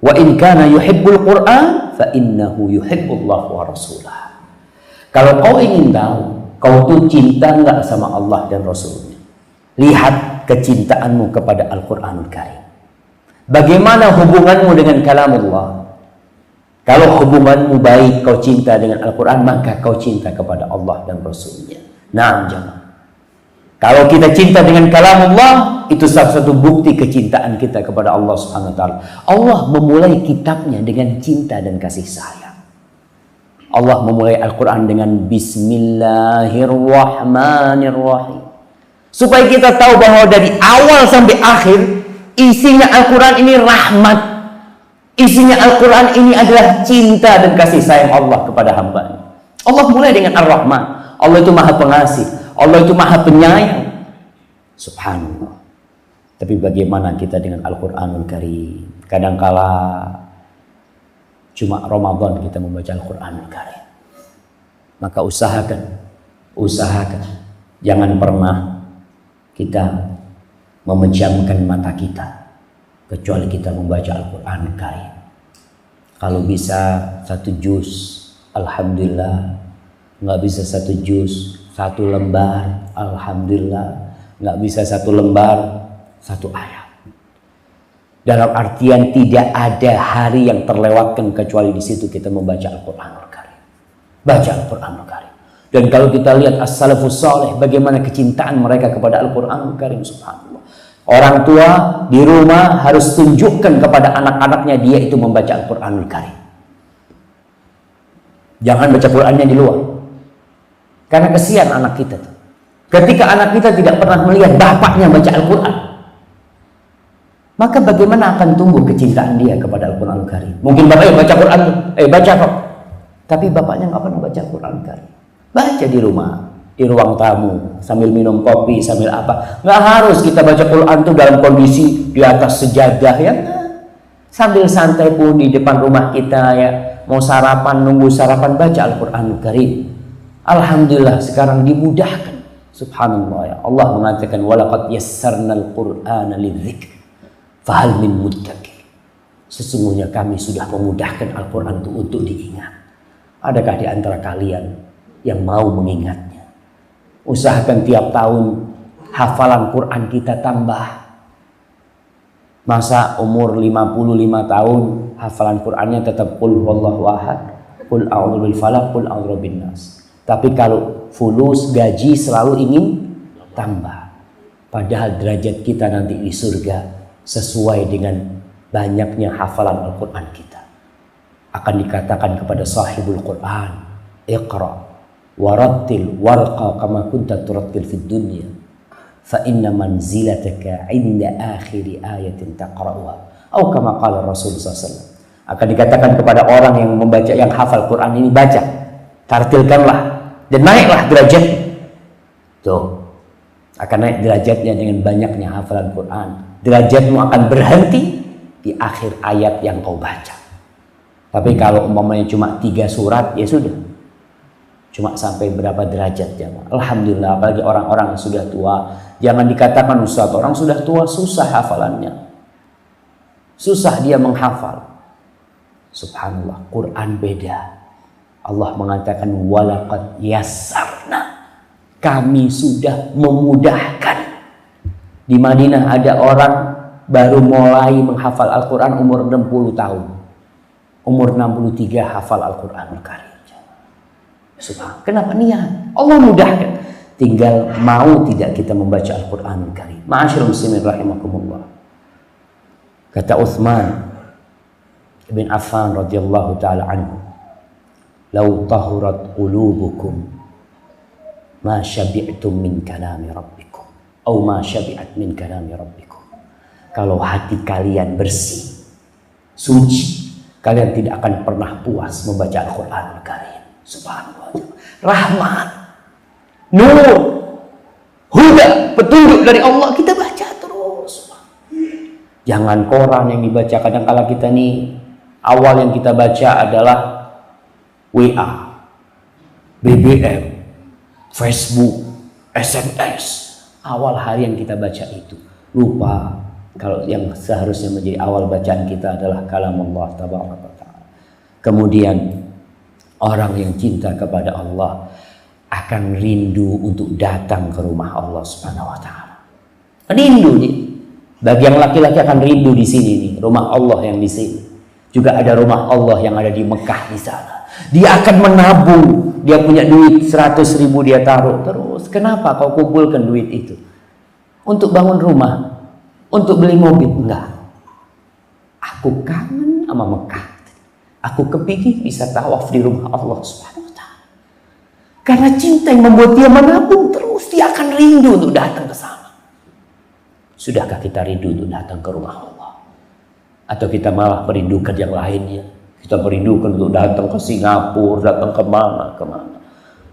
wa in kana yuhibbul Qur'an fa innahu yuhibbullaha wa rasulahu." Kalau kau ingin tahu kau tuh cinta enggak sama Allah dan Rasulnya, lihat kecintaanmu kepada Al-Quranul Karim. Bagaimana hubunganmu dengan kalamullah? Kalau hubunganmu baik, kau cinta dengan Al-Quran, maka kau cinta kepada Allah dan Rasulnya. Naam jemaah. Kalau kita cinta dengan kalamullah, itu salah satu bukti kecintaan kita kepada Allah Subhanahu wa ta'ala. Allah memulai kitabnya dengan cinta dan kasih sayang. Allah memulai Al-Quran dengan Bismillahirrahmanirrahim. Supaya kita tahu bahwa dari awal sampai akhir, isinya Al-Quran ini rahmat. Isinya Al-Quran ini adalah cinta dan kasih sayang Allah kepada hamba-Nya. Allah mulai dengan Ar-Rahman. Allah itu maha pengasih. Allah itu maha penyayang. Subhanallah. Tapi bagaimana kita dengan Al-Quranul Karim? Kadangkala cuma Ramadan kita membaca Al-Quranul Karim. Maka usahakan. Jangan pernah kita memejamkan mata kita kecuali kita membaca Al-Quran Karim. Kalau bisa 1 juz, alhamdulillah. Nggak bisa 1 juz, 1 lembar, alhamdulillah. Nggak bisa 1 lembar, 1 ayat. Dalam artian tidak ada hari yang terlewatkan kecuali di situ kita membaca Al-Quranul Karim. Baca Al-Quranul Karim. Dan kalau kita lihat as-salafus saleh, bagaimana kecintaan mereka kepada Al-Quranul Karim, subhanallah. Orang tua di rumah harus tunjukkan kepada anak-anaknya dia itu membaca Al-Quranul Karim. Jangan baca Qurannya di luar. Karena kesian anak kita tuh. Ketika anak kita tidak pernah melihat bapaknya baca Al-Quran, maka bagaimana akan tumbuh kecintaan dia kepada Al-Quranul Karim? Mungkin bapaknya baca Quran, baca kok. Tapi bapaknya nggak pernah baca Al-Quranul Karim. Baca di rumah, di ruang tamu, sambil minum kopi, sambil apa. Nggak harus kita baca Quran tuh dalam kondisi di atas sejadah ya. Sambil santai pun di depan rumah kita ya, mau sarapan, nunggu sarapan, baca Al-Quranul Karim. Alhamdulillah sekarang dimudahkan. Subhanallah ya. Allah mengatakan walaqad yassarnal Qur'ana lidzikr fahal min muddakir. Sesungguhnya kami sudah memudahkan Al-Quran itu untuk diingat. Adakah di antara kalian yang mau mengingatnya? Usahakan tiap tahun hafalan Quran kita tambah. Masa umur 55 tahun hafalan Qurannya tetap qul huwallahu ahad, qul a'udzu bil falaq, qul a'udzu bin nas. Tapi kalau fulus gaji selalu ingin tambah. Padahal derajat kita nanti di surga sesuai dengan banyaknya hafalan Al-Quran kita. Akan dikatakan kepada sahibul Quran, iqra warattil warqa kama kunta turattil fid dunya fa inna manzilataka 'inda akhiri ayatin taqra'uha atau kama qala Rasul sallallahu alaihi wasallam. Akan dikatakan kepada orang yang membaca, yang hafal Quran ini, baca, tartilkanlah dan naiklah derajat. Tuh, akan naik derajatnya dengan banyaknya hafalan Quran. Derajatmu akan berhenti di akhir ayat yang kau baca. Tapi kalau umpamanya cuma 3 surat, ya sudah. Cuma sampai berapa derajat ya. Alhamdulillah, apalagi orang-orang yang sudah tua. Jangan dikatakan Ustaz, orang sudah tua susah hafalannya. Susah dia menghafal. Subhanallah, Quran beda. Allah mengatakan walaqad yassarna. Kami sudah memudahkan. Di Madinah ada orang baru mulai menghafal Al-Quran umur 60 tahun. Umur 63 hafal Al-Quranul Karim. Subhanallah. Kenapa? Niat. Allah mudahkan. Tinggal mau tidak kita membaca Al-Quranul Karim. Ma'asyiral muslimin rahimakumullah. Kata Utsman bin Affan radhiyallahu taala anhu, "Lau tahurat qulubukum ma syabi'tum min kalami rabbikum atau ma syabi'at min kalami rabbikum." Kalau hati kalian bersih, suci, kalian tidak akan pernah puas membaca Al-Quranul Karim. Subhanallah. Rahmat, nur, huda, petunjuk dari Allah, kita baca terus. Jangan koran yang dibaca. Kadang-kala kita nih, awal yang kita baca adalah WA, BBM, Facebook, SMS. Awal hari yang kita baca itu. Lupa kalau yang seharusnya menjadi awal bacaan kita adalah kalam Allah tabaraka wa ta'ala. Kemudian orang yang cinta kepada Allah akan rindu untuk datang ke rumah Allah Subhanahu wa taala. Rindu nih. Bagi yang laki-laki akan rindu di sini nih, rumah Allah yang di sini. Juga ada rumah Allah yang ada di Mekah di sana. Dia akan menabung, dia punya duit 100.000 dia taruh terus. Kenapa kau kumpulkan duit itu? Untuk bangun rumah, untuk beli mobil? Enggak. Aku kangen sama Mekah. Aku kepingin bisa tawaf di rumah Allah Subhanahu wa ta'ala. Karena cinta yang membuat dia menabung terus, dia akan rindu untuk datang ke sana. Sudahkah kita rindu untuk datang ke rumah Allah? Atau kita malah merindukan yang lainnya? Kita merindukan untuk datang ke Singapura, datang kemana.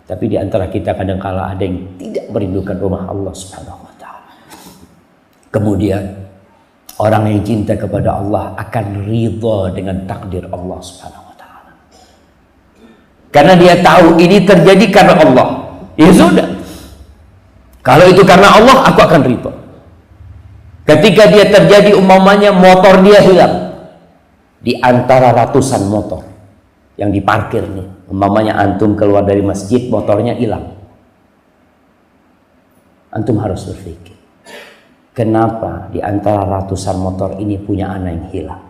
Tapi di antara kita kadang-kala ada yang tidak merindukan rumah Allah Subhanahu wa ta'ala. Kemudian orang yang cinta kepada Allah akan ridha dengan takdir Allah Subhanahu wa ta'ala. Karena dia tahu ini terjadi karena Allah. Ya sudah. Kalau itu karena Allah, aku akan ridha. Ketika dia terjadi umpamanya motor dia hilang di antara ratusan motor yang diparkir nih, umpamanya antum keluar dari masjid motornya hilang, antum harus berpikir, kenapa di antara ratusan motor ini punya anak yang hilang?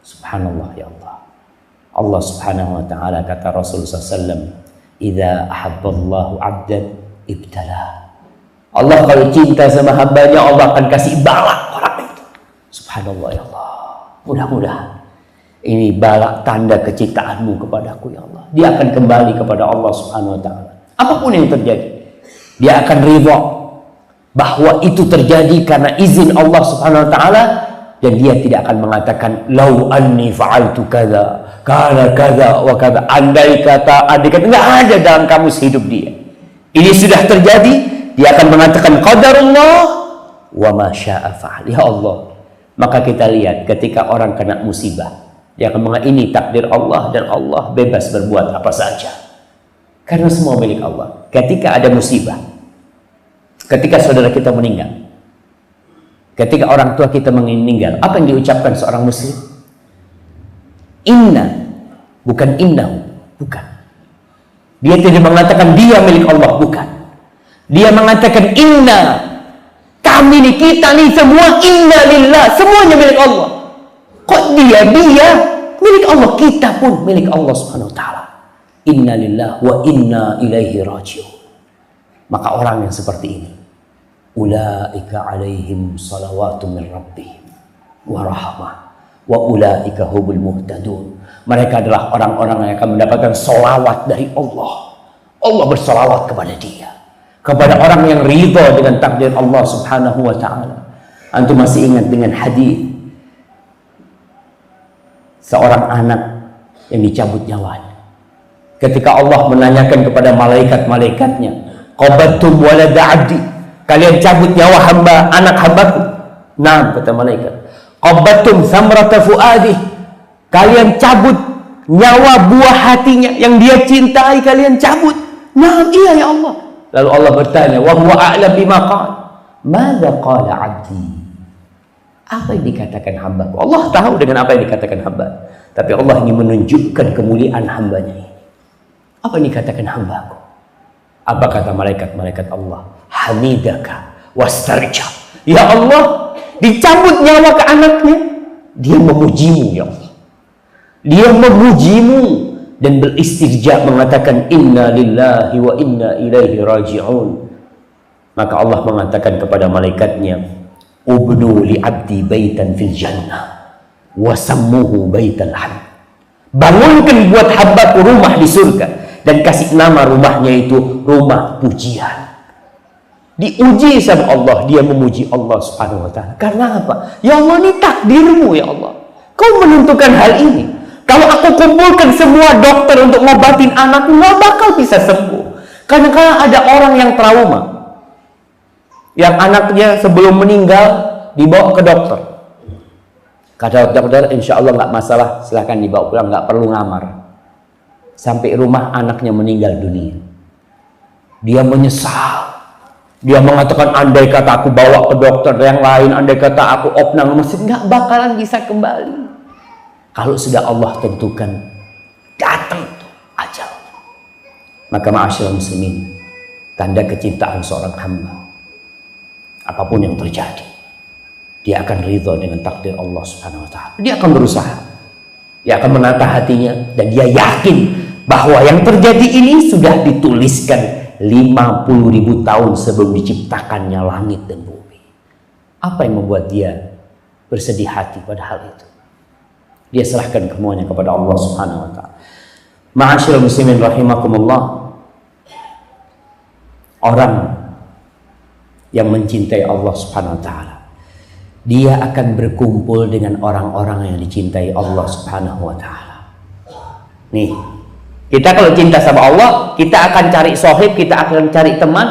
Subhanallah ya Allah. Allah Subhanahu wa ta'ala kata Rasulullah SAW, idza ahabballahu 'abdan ibtalah. Allah kalau cinta sama hambanya, Allah akan kasih bala orang itu. Subhanallah ya Allah. Mudah-mudahan ini bala tanda kecintaanmu kepadaku ya Allah. Dia akan kembali kepada Allah Subhanahu wa ta'ala. Apapun yang terjadi, dia akan ridha bahwa itu terjadi karena izin Allah Subhanahu wa ta'ala, dan dia tidak akan mengatakan lau anni fa'altu kadza kana kadza wa kadza. Andai kata enggak ada dalam kamus hidup dia. Ini sudah terjadi. Dia akan mengatakan qadarullah wa ma syaa fa'al. Ya Allah. Maka kita lihat ketika orang kena musibah, dia akan mengatakan ini takdir Allah dan Allah bebas berbuat apa saja. Karena semua milik Allah. Ketika ada musibah, ketika saudara kita meninggal, ketika orang tua kita meninggal, apa yang diucapkan seorang muslim? Inna, bukan innahu, bukan. Dia tidak mengatakan dia milik Allah, bukan. Dia mengatakan inna, kami nih, kita nih semua inna lillah, semuanya milik Allah. Kok dia milik Allah, kita pun milik Allah Subhanahu wa ta'ala. Inna lillah wa inna ilaihi raji'un. Maka orang yang seperti ini, ulaika alaihim salawatu min rabbihim wa rahmah wa ulaika humul muhtadun. Mereka adalah orang-orang yang akan mendapatkan salawat dari Allah. Allah bersalawat kepada dia, kepada orang yang ridha dengan takdir Allah Subhanahu wa ta'ala. Antum masih ingat dengan hadis seorang anak yang dicabut nyawanya. Ketika Allah menanyakan kepada malaikat-malaikatnya, qabattum walada abdi, kalian cabut nyawa hamba, anak hambaku? Naam, kata malaikat. Qabattum samrata fuadi, kalian cabut nyawa buah hatinya yang dia cintai, kalian cabut? Naam, iya ya Allah. Lalu Allah bertanya, wa huwa a'lam bima qala. Madza qala 'abdi? Apa yang dikatakan hambaku? Allah tahu dengan apa yang dikatakan hamba. Tapi Allah ingin menunjukkan kemuliaan hambanya ini. Apa yang dikatakan hambaku? Apa kata malaikat-malaikat Allah? Hamidaka wastarja. Ya Allah, dicabut nyawa ke anaknya, dia memujimu ya Allah. Dia memujimu dan beristirja mengatakan inna lillahi wa inna ilaihi raji'un. Maka Allah mengatakan kepada malaikatnya, ubnu li abdi baitan fil jannah wa sammuhu baital hamd. Bangunkan buat hambaku rumah di surga dan kasih nama rumahnya itu rumah pujian. Diuji sama Allah, dia memuji Allah Subhanahu wa ta'ala. Karena apa? Ya Allah, ini takdirmu ya Allah. Kau menentukan hal ini. Kalau aku kumpulkan semua dokter untuk ngobatin anakku, nggak bakal bisa sembuh. Kadang-kadang ada orang yang trauma. yang anaknya sebelum meninggal dibawa ke dokter. Kata dokter, insya Allah nggak masalah, silahkan dibawa pulang, nggak perlu ngamar. Sampai rumah anaknya meninggal dunia. Dia menyesal. Dia mengatakan, andai kata aku bawa ke dokter yang lain, andai kata aku opnam masjid, nggak bakalan bisa kembali. Kalau sudah Allah tentukan, datang tuh ajal. Maka ma'asyiral muslimin, tanda kecintaan seorang hamba, apapun yang terjadi, dia akan ridha dengan takdir Allah Subhanahu wa ta'ala. Dia akan berusaha, dia akan menata hatinya, dan dia yakin bahwa yang terjadi ini sudah dituliskan 50.000 tahun sebelum diciptakannya langit dan bumi. Apa yang membuat dia bersedih hati pada hal itu? Dia serahkan semuanya kepada Allah Subhanahu wa ta'ala. Ma'asyiral muslimin rahimakumullah, orang yang mencintai Allah Subhanahu wa ta'ala, dia akan berkumpul dengan orang-orang yang dicintai Allah Subhanahu wa ta'ala. Nih, kita kalau cinta sama Allah, kita akan cari sohib, kita akan cari teman,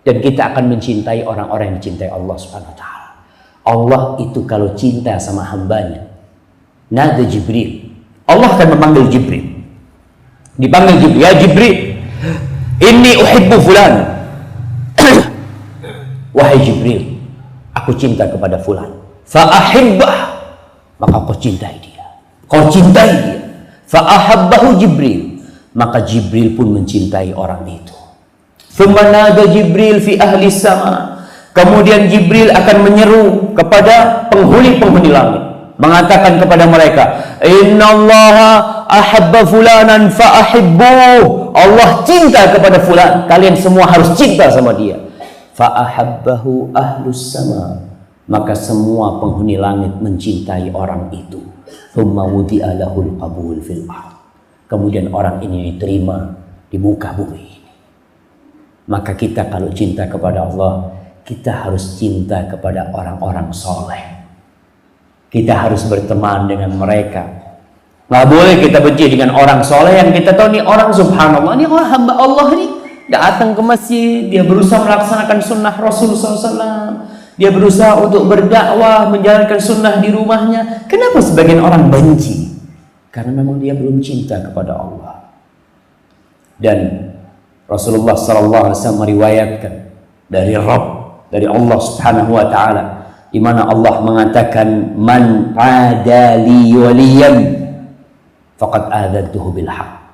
dan kita akan mencintai orang-orang yang dicintai Allah Subhanahu wa ta'ala. Allah itu kalau cinta sama hambanya, nada Jibril, Allah akan memanggil Jibril. Dipanggil Jibril, ya Jibril, inni uhibbu fulan. Wahai Jibril, aku cinta kepada fulan. Fa'ahibbah, maka kau cintai dia. Kau cintai dia. Fa'ahabbahu Jibril, maka Jibril pun mencintai orang itu. Thumma nada Jibril fi ahli sama. Kemudian Jibril akan menyeru kepada penghuni-penghuni langit, mengatakan kepada mereka, innallaha ahabba fulanan fa'ahibbuh. Allah cinta kepada fulan, kalian semua harus cinta sama dia. Fa'ahabbahu ahlus sama, maka semua penghuni langit mencintai orang itu. Thumma wudi'a lahul qabul fil ard. Kemudian orang ini diterima di muka bumi ini. Maka kita kalau cinta kepada Allah, kita harus cinta kepada orang-orang soleh. Kita harus berteman dengan mereka. Nggak boleh kita benci dengan orang soleh yang kita tahu nih orang subhanallah, ini orang hamba Allah nih, datang ke masjid, dia berusaha melaksanakan sunnah Rasulullah SAW. Dia berusaha untuk berdakwah, menjalankan sunnah di rumahnya. Kenapa sebagian orang benci? Karena memang dia belum cinta kepada Allah. Dan Rasulullah SAW meriwayatkan dari Rabb, dari Allah Subhanahu wa ta'ala, di mana Allah mengatakan, man adali waliyan faqad adzantuhu bil haqq.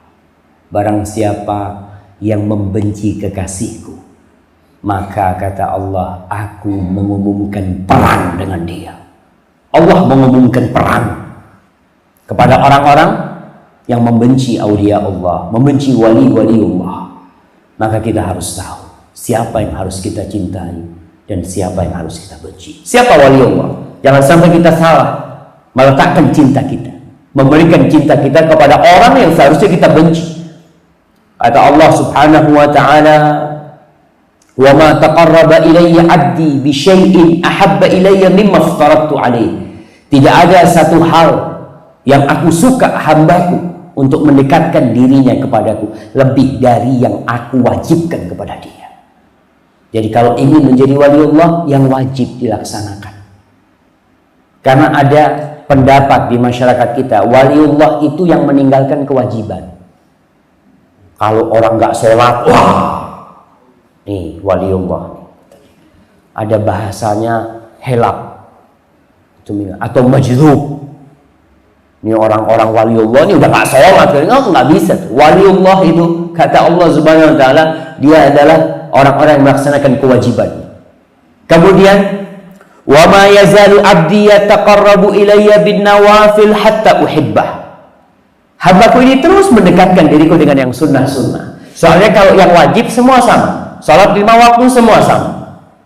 Barang siapa yang membenci kekasihku, maka kata Allah, aku mengumumkan perang dengan dia. Allah mengumumkan perang kepada orang-orang yang membenci aulia Allah, membenci wali-wali Allah. Maka kita harus tahu siapa yang harus kita cintai dan siapa yang harus kita benci. Siapa wali Allah? Jangan sampai kita salah meletakkan cinta kita, memberikan cinta kita kepada orang yang seharusnya kita benci. Kata Allah Subhanahu wa ta'ala, wa ma taqarraba ilayya 'abdi bi syai'in ahabba ilayya mimma aftaradtu alaihi. Tidak ada satu hal yang aku suka hambaku untuk mendekatkan dirinya kepadaku lebih dari yang aku wajibkan kepada dia. Jadi kalau ingin menjadi waliullah, yang wajib dilaksanakan. Karena ada pendapat di masyarakat kita, waliullah itu yang meninggalkan kewajiban. Kalau orang nggak sholat, wah, nih waliullah. Ada bahasanya helak atau majdzub. Ini orang-orang waliullah ini udah nggak sholat, nggak bisa. Waliullah itu kata Allah Subhanahu wa ta'ala, dia adalah orang-orang yang melaksanakan kewajiban. Kemudian, wa ma yazalu 'abdi yataqarrabu ilayya bin nawafil hatta uhibbah. Hambaku ini terus mendekatkan diriku dengan yang sunnah-sunnah. Soalnya kalau yang wajib semua sama. Salat 5 waktu semua sama.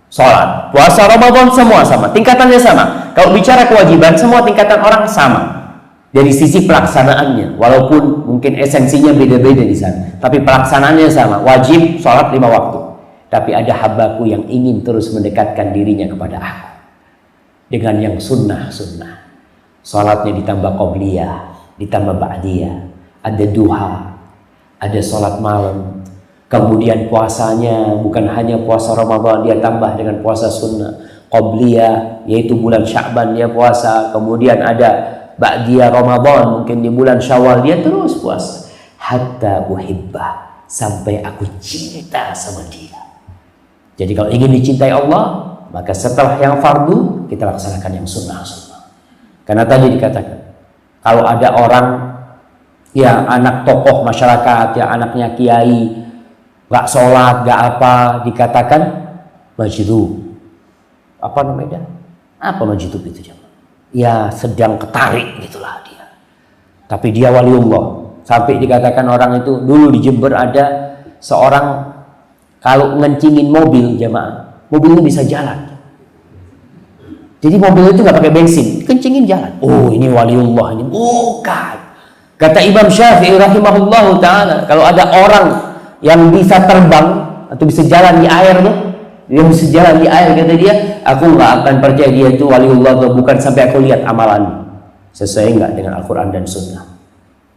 Salat, puasa Ramadan semua sama. Tingkatannya sama. Kalau bicara kewajiban, semua tingkatan orang sama. Dari sisi pelaksanaannya. Walaupun mungkin esensinya beda-beda di sana. Tapi pelaksanaannya sama. Wajib salat 5 waktu. Tapi ada hambaku yang ingin terus mendekatkan dirinya kepada aku. Dengan yang sunnah-sunnah. Salatnya ditambah qobliyah, ditambah ba'diyah, ada duha, ada sholat malam, Kemudian puasanya bukan hanya puasa Ramadan, dia tambah dengan puasa sunnah qabliyah, yaitu bulan Sya'ban dia puasa. Kemudian ada ba'diyah Ramadan, mungkin di bulan Syawal dia terus puasa. Hatta uhibbah, sampai aku cinta sama dia. Jadi kalau ingin dicintai Allah, maka setelah yang fardu kita laksanakan yang sunnah-sunnah. Karena tadi dikatakan, kalau ada orang ya anak tokoh masyarakat, ya anaknya kiai, gak sholat, gak apa, dikatakan majdzub. Apa namanya? Apa majdzub itu jemaah? Ya sedang ketarik gitulah dia. Tapi dia waliullah. Sampai dikatakan orang itu, dulu di Jember ada seorang kalau ngencingin mobil jemaah, mobilnya bisa jalan. Jadi mobil itu nggak pakai bensin, kencingin jalan. Oh ini waliullah ini. Bukan. Kata Imam Syafi'i rahimahullahu ta'ala, kalau ada orang yang bisa terbang atau bisa jalan di air tuh, dia bisa jalan di air, kata dia, aku nggak akan percaya dia itu waliullah atau bukan sampai aku lihat amalan sesuai nggak dengan Al-Quran dan Sunnah.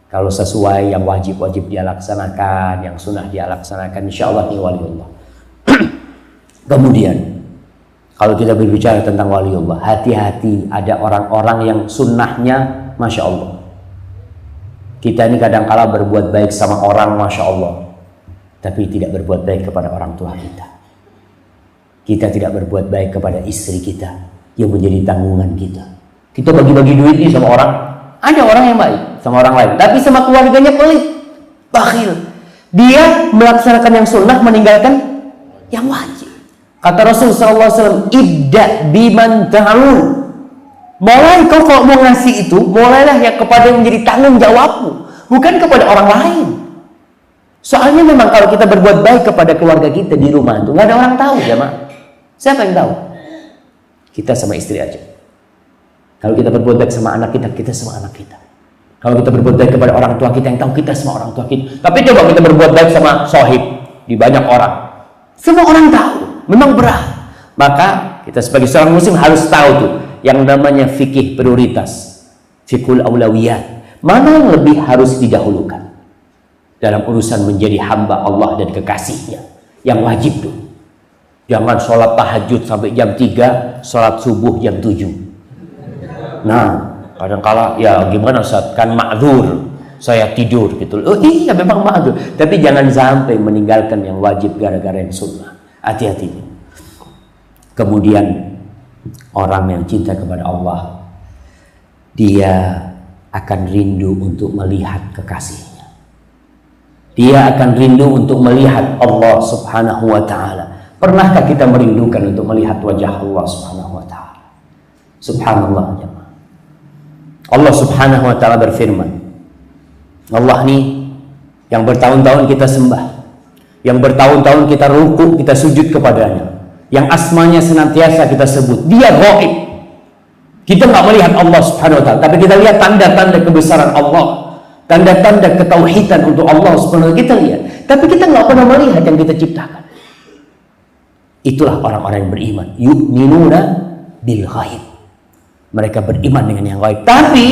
Kalau sesuai, yang wajib-wajib dia laksanakan, yang sunnah dia laksanakan, insya Allah ini waliullah. Kemudian kalau kita berbicara tentang waliullah, hati-hati, ada orang-orang yang sunnahnya Masya Allah. Kita ini kadang-kala berbuat baik sama orang Masya Allah, tapi tidak berbuat baik kepada orang tua kita. Kita tidak berbuat baik kepada istri kita yang menjadi tanggungan kita. Kita bagi-bagi duit ini sama orang. Ada orang yang baik sama orang lain, tapi sama keluarganya pelit, bakhil. Dia melaksanakan yang sunnah, meninggalkan yang wajib. Kata Rasul SAW, ibda biman ta'un. Mulai kau kalau mau ngasih itu, mulailah ya kepada yang menjadi tanggung jawabmu, bukan kepada orang lain. Soalnya memang kalau kita berbuat baik kepada keluarga kita di rumah itu, nggak ada orang tahu ya mak. Siapa yang tahu? Kita sama istri aja. Kalau kita berbuat baik sama anak kita, kita sama anak kita. Kalau kita berbuat baik kepada orang tua kita, yang tahu kita sama orang tua kita. Tapi coba kita berbuat baik sama sohib di banyak orang, semua orang tahu, memang berat. Maka kita sebagai seorang muslim harus tahu tuh yang namanya fikih prioritas, fikul aulawiyat. Mana yang lebih harus didahulukan dalam urusan menjadi hamba Allah dan kekasihnya, yang wajib tuh. Jangan sholat tahajud sampai jam 3, sholat subuh jam 7. Nah, kadang-kala ya gimana Ustaz, kan ma'dzur, saya tidur gitu. Oh iya memang ma'dzur, tapi jangan sampai meninggalkan yang wajib gara-gara yang sunnah. Hati-hati. Kemudian orang yang cinta kepada Allah, dia akan rindu untuk melihat kekasihnya. Dia akan rindu untuk melihat Allah Subhanahu wa ta'ala. Pernahkah kita merindukan untuk melihat wajah Allah Subhanahu wa ta'ala? Subhanallah jemaah. Allah Subhanahu wa ta'ala berfirman, Allah nih yang bertahun-tahun kita sembah, yang bertahun-tahun kita ruku, kita sujud kepadanya, yang asmanya senantiasa kita sebut, dia gaib. Kita nggak melihat Allah Subhanahu wa ta'ala, tapi kita lihat tanda-tanda kebesaran Allah, tanda-tanda ketauhidan untuk Allah Subhanahu wa ta'ala kita lihat, tapi kita nggak pernah melihat yang kita ciptakan. Itulah orang-orang yang beriman, yu'minuna bil ghaib. Mereka beriman dengan yang gaib. Tapi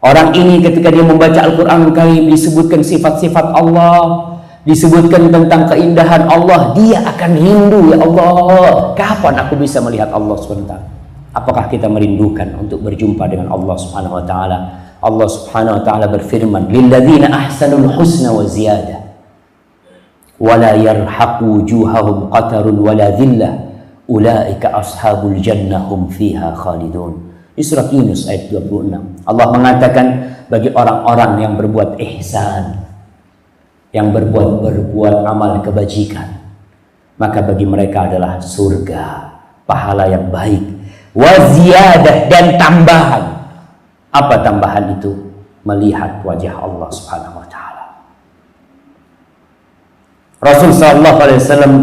orang ini ketika dia membaca Al-Quran Karim, disebutkan sifat-sifat Allah, disebutkan tentang keindahan Allah, dia akan rindu, ya Allah, kapan aku bisa melihat Allah SWT? Apakah kita merindukan untuk berjumpa dengan Allah Subhanahu wa ta'ala? Allah Subhanahu wa ta'ala berfirman, lilladzina ahsanul husna wa ziyadah wa la yarhaqu wujuhahum qatarun wa la dhillah ulaika ashabul jannah hum fiha khalidun. Di surat Yunus ayat 26, Allah mengatakan bagi orang-orang yang berbuat ihsan, yang berbuat amal kebajikan, maka bagi mereka adalah surga, pahala yang baik, wa ziyadah, dan tambahan. Apa tambahan itu? Melihat wajah Allah Subhanahu wa ta'ala. Rasul sallallahu alaihi wasallam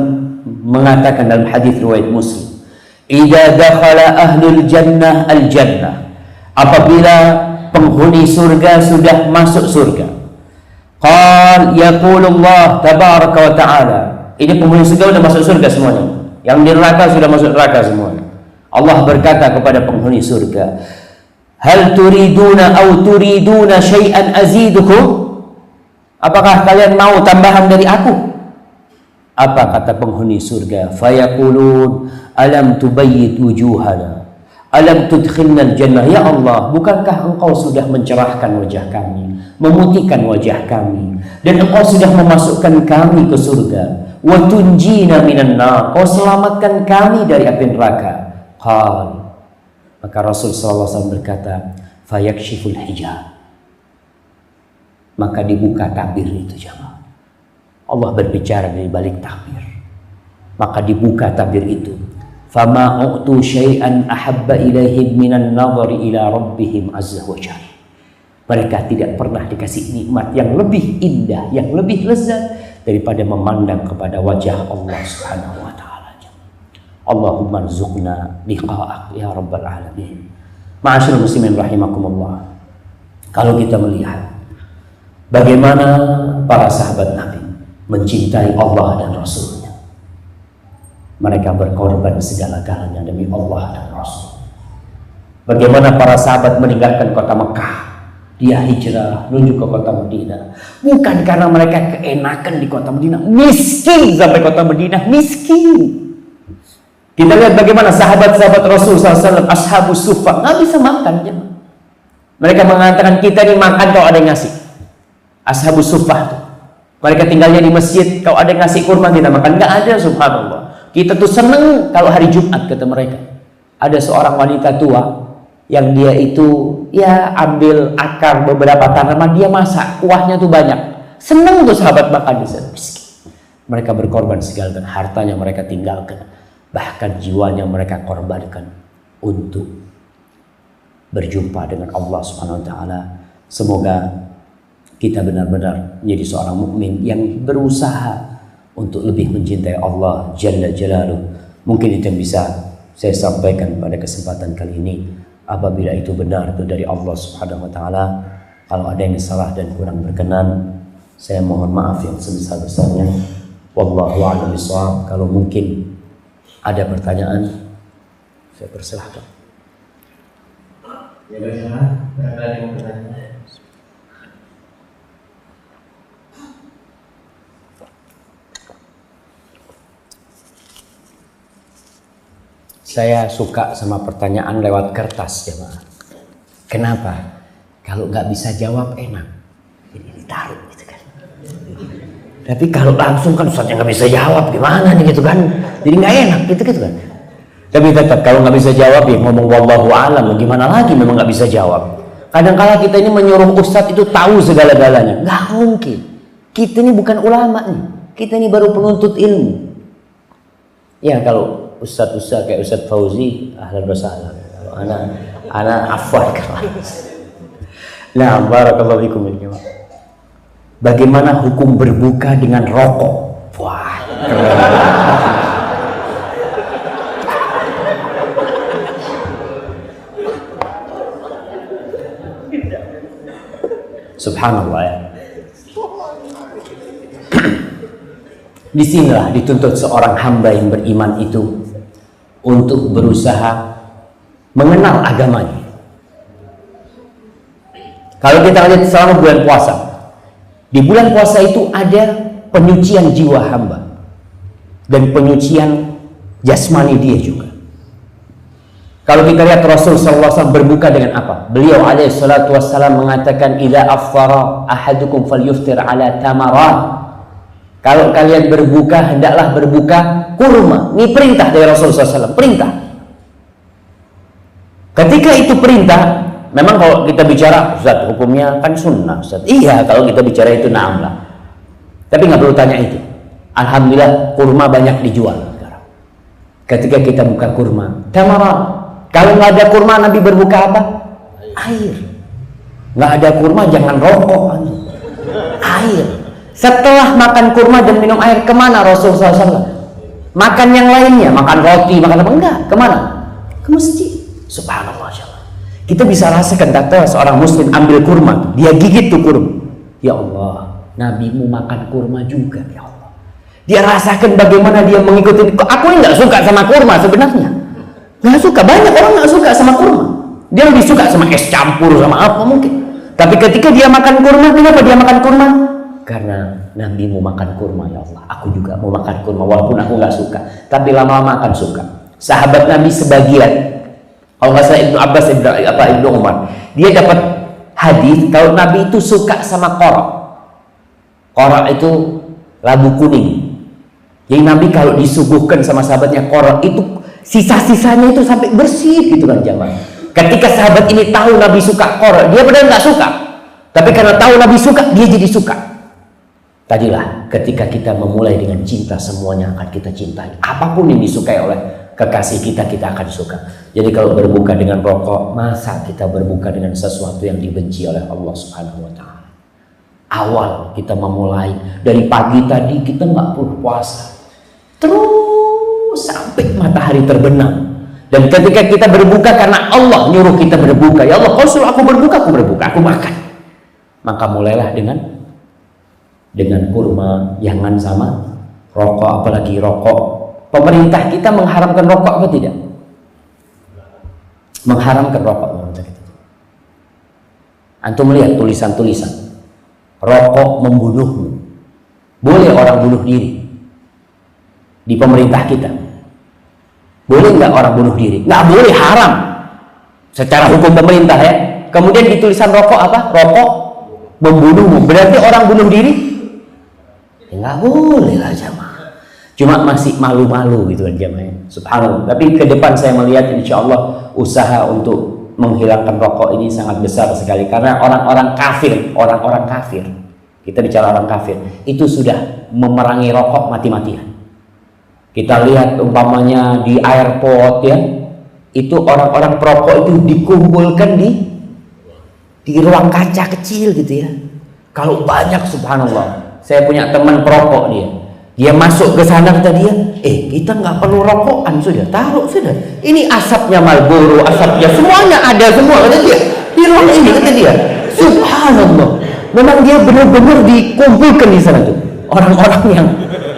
mengatakan dalam hadis riwayat Muslim, idza dakhala ahlul jannah al jannah, apabila penghuni surga sudah masuk surga, qal yaqulullah tabaraka wa ta'ala, ini penghuni surga sudah masuk surga semuanya, yang di neraka sudah masuk neraka semuanya. Allah berkata kepada penghuni surga, hal turiduna aw turiduna syai'an azidukum, Apakah kalian mau tambahan dari aku? Apa kata penghuni surga? Fayaqulun alam tubayyit wujuhana, alam tudkhilna al-jannah. Ya Allah, bukankah engkau sudah mencerahkan wajah kami, memutihkan wajah kami, dan engkau sudah memasukkan kami ke surga. Wa tunjina minan nar, kau selamatkan kami dari api neraka. Qal, maka Rasul sallallahu alaihi wasallam berkata, fayakshiful hijab, maka dibuka tabir itu jemaah. Allah berbicara dari balik tabir, maka dibuka tabir itu. Fama u'tu syai'an ahabba ilaihim minan nadhari ila rabbihim azza wa jalla. Mereka tidak pernah dikasih nikmat yang lebih indah, yang lebih lezat daripada memandang kepada wajah Allah Subhanahu wa taala. Allahumma rzuqna liqa'ak ya rabbal alamin. Ma'asyiral muslimin rahimakumullah. Kalau kita melihat bagaimana para sahabat Nabi mencintai Allah dan Rasulnya, mereka berkorban segala-galanya demi Allah dan Rasul. Bagaimana para sahabat meninggalkan kota Mekah, dia hijrah menuju ke kota Madinah, bukan karena mereka keenakan di kota Madinah, miskin sampai kota Madinah, miskin. Kita lihat bagaimana sahabat-sahabat Rasul SAW, ashabus suffah, nggak bisa makan ya. Mereka mengatakan, kita ini makan kalau ada yang ngasih. Ashabus suffah tuh, mereka tinggalnya di masjid, kalau ada yang ngasih kurma kita makan. Nggak ada, subhanallah. Kita tuh seneng kalau hari Jumat, kata mereka. Ada seorang wanita tua yang dia itu ya ambil akar beberapa tanaman, dia masak, kuahnya tuh banyak. Seneng tuh sahabat makan di sana. Mereka berkorban segala, hartanya mereka tinggalkan, bahkan jiwanya mereka korbankan untuk berjumpa dengan Allah Subhanahu wa taala. Semoga kita benar-benar menjadi seorang mukmin yang berusaha untuk lebih mencintai Allah Jalla Jalaluh. Mungkin itu yang bisa saya sampaikan pada kesempatan kali ini. Apabila itu benar, itu dari Allah Subhanahu wa taala. Kalau ada yang salah dan kurang berkenan, saya mohon maaf yang sebesar-besarnya. Wallahu a'lam bishawab. Kalau mungkin ada pertanyaan, saya persilahkan. Ya bagaimana? Berapa ada yang bertanya? Saya suka sama pertanyaan lewat kertas, jemaah. Kenapa? Kalau nggak bisa jawab enak, ini ditaruh gitu kan. Tapi kalau langsung kan Ustaznya nggak bisa jawab, gimana nih gitu kan? Jadi nggak enak gitu kan. Tapi tetap kalau nggak bisa jawab ya ngomong wallahu alam, gimana lagi memang nggak bisa jawab. Kadang-kala kita ini menyuruh Ustadz itu tahu segala-galanya, nggak mungkin. Kita ini bukan ulama nih, kita ini baru penuntut ilmu. Ya kalau Ustadz kayak Ustadz Fauzi, ahlan wa sahlan. Kalau anak afwan kelas. Nah, barakallahu fikum ya. Bagaimana hukum berbuka dengan rokok? Wah, subhanallah ya. Disinilah dituntut seorang hamba yang beriman itu untuk berusaha mengenal agamanya. Kalau kita lihat selama bulan puasa, di bulan puasa itu ada penyucian jiwa hamba dan penyucian jasmani dia juga. Kalau kita lihat Rasul SAW berbuka dengan apa? Beliau alaihi salatu wassalam mengatakan, idza afthara ahadukum falyuftir ala tamarat. Kalau kalian berbuka, hendaklah berbuka kurma. Ini perintah dari Rasul SAW, perintah. Ketika itu perintah, memang kalau kita bicara, Ustaz, hukumnya kan sunnah, Ustaz. Iya, kalau kita bicara itu naam lah. Tapi nggak perlu tanya itu. Alhamdulillah, kurma banyak dijual sekarang. Ketika kita buka kurma, tamarat. Kalau nggak ada kurma, Nabi berbuka apa? Air. Nggak ada kurma, jangan rokok. Air. Setelah makan kurma dan minum air, kemana Rasul SAW? Makan yang lainnya, makan roti, makan apa? Enggak, kemana? Ke masjid. Subhanallah. Kita bisa rasakan, kata seorang muslim ambil kurma, dia gigit tuh kurma. Ya Allah, Nabimu makan kurma juga, ya Allah. Dia rasakan bagaimana dia mengikuti. Aku ini nggak suka sama kurma sebenarnya. Nggak suka, banyak orang nggak suka sama kurma. Dia lebih suka sama es campur, sama apa mungkin. Tapi ketika dia makan kurma, kenapa dia makan kurma? karena Nabi mau makan kurma, ya Allah, aku juga mau makan kurma walaupun aku nggak suka, tapi lama-lama akan suka. Sahabat Nabi sebagian, kalau nggak salah Ibnu Abbas, Ibnu Umar, dia dapat hadis kalau Nabi itu suka sama korok. Korok itu labu kuning. Jadi Nabi kalau disuguhkan sama sahabatnya korok itu sisa-sisanya itu sampai bersih gitu kan jamaah. Ketika sahabat ini tahu Nabi suka korok, dia benar nggak suka, tapi karena tahu Nabi suka, dia jadi suka. Tadilah ketika kita memulai dengan cinta, semuanya akan kita cintai. Apapun yang disukai oleh kekasih kita, kita akan suka. Jadi kalau berbuka dengan rokok, masa kita berbuka dengan sesuatu yang dibenci oleh Allah Subhanahu wa Ta'ala? Awal kita memulai dari pagi tadi kita nggak perlu puasa, terus sampai matahari terbenam. Dan ketika kita berbuka karena Allah nyuruh kita berbuka, ya Allah, kau suruh aku berbuka, aku makan. Maka mulailah dengan kurma, jangan sama rokok, apalagi rokok. Pemerintah kita mengharamkan rokok apa tidak? Mengharamkan rokok. Antum melihat tulisan-tulisan, rokok membunuhmu. Boleh orang bunuh diri di pemerintah kita? Boleh nggak orang bunuh diri? Nggak boleh, haram secara hukum pemerintah ya. Kemudian di tulisan rokok apa? Rokok membunuhmu. Berarti orang bunuh diri? Ya, nggak boleh lah jamaah. Cuma masih malu-malu gitu kan jamaah. Subhanallah. Tapi ke depan saya melihat insya Allah usaha untuk menghilangkan rokok ini sangat besar sekali, karena orang-orang kafir, kita bicara orang kafir, itu sudah memerangi rokok mati-matian. Kita lihat umpamanya di airport ya, itu orang-orang perokok itu dikumpulkan di ruang kaca kecil gitu ya. Kalau banyak, subhanallah. Saya punya teman perokok, dia masuk ke sana, kata dia, kita nggak perlu rokokan, sudah taruh sudah. Ini asapnya Marlboro, asapnya semuanya ada semua, kata dia. Di ruang ini, kata dia. Subhanallah. Memang dia benar-benar dikumpulkan di sana tuh orang-orang yang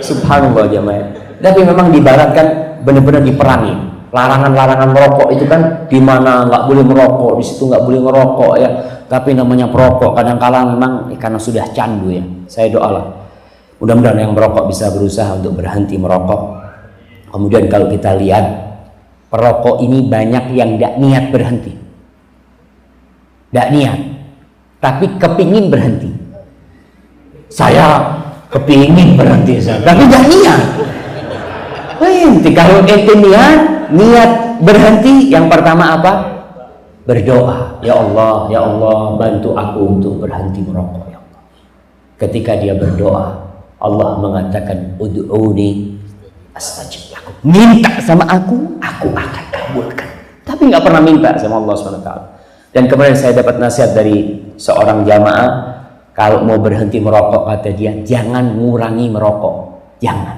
subhanallah jamaah. Tapi memang dibaratkan benar-benar diperangi. Larangan-larangan merokok itu kan di mana nggak boleh merokok, di situ nggak boleh merokok ya. Tapi namanya perokok kadang-kala memang karena sudah candu ya. Saya doalah mudah-mudahan yang merokok bisa berusaha untuk berhenti merokok. Kemudian kalau kita lihat perokok ini banyak yang tidak niat berhenti, tidak niat, tapi kepingin berhenti. Saya kepingin berhenti, tapi tidak niat. Kalau ente niat berhenti, yang pertama apa? Berdoa, ya Allah bantu aku untuk berhenti merokok ya Allah. Ketika dia berdoa, Allah mengatakan ud'uni astajib lakum, minta sama aku akan kabulkan. Tapi nggak pernah minta sama Allah SWT. Dan kemarin saya dapat nasihat dari seorang jamaah, kalau mau berhenti merokok, kata dia, jangan ngurangi merokok, jangan,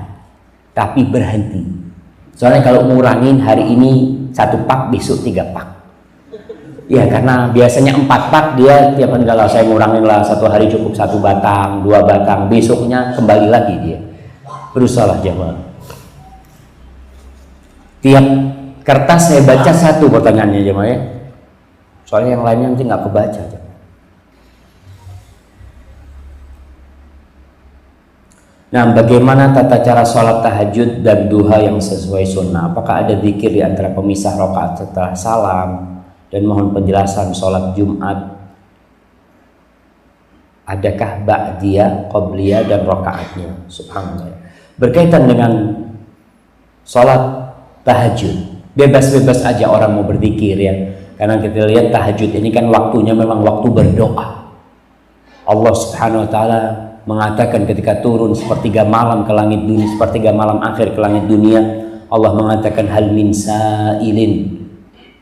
tapi berhenti. Soalnya kalau ngurangin hari ini 1 pak, besok 3 pak. Ya karena biasanya 4 pak, dia tiap hari kalau saya ngurangin lah, 1 hari cukup 1 batang, 2 batang, besoknya kembali lagi dia. Berusaha jamaah. Tiap kertas saya baca 1 pertanyaannya jamaah ya. Soalnya yang lainnya nanti nggak kebaca. Nah, bagaimana tata cara sholat tahajud dan duha yang sesuai sunnah? Apakah ada zikir di antara pemisah rakaat setelah salam? Dan mohon penjelasan sholat Jumat. Adakah ba'diyah, qobliyah, dan rakaatnya? Subhanallah. Berkaitan dengan sholat tahajud, bebas-bebas aja orang mau berzikir ya. Karena kita lihat tahajud ini kan waktunya memang waktu berdoa. Allah Subhanahu wa Ta'ala mengatakan ketika turun sepertiga malam ke langit dunia, sepertiga malam akhir ke langit dunia, Allah mengatakan hal min sa'ilin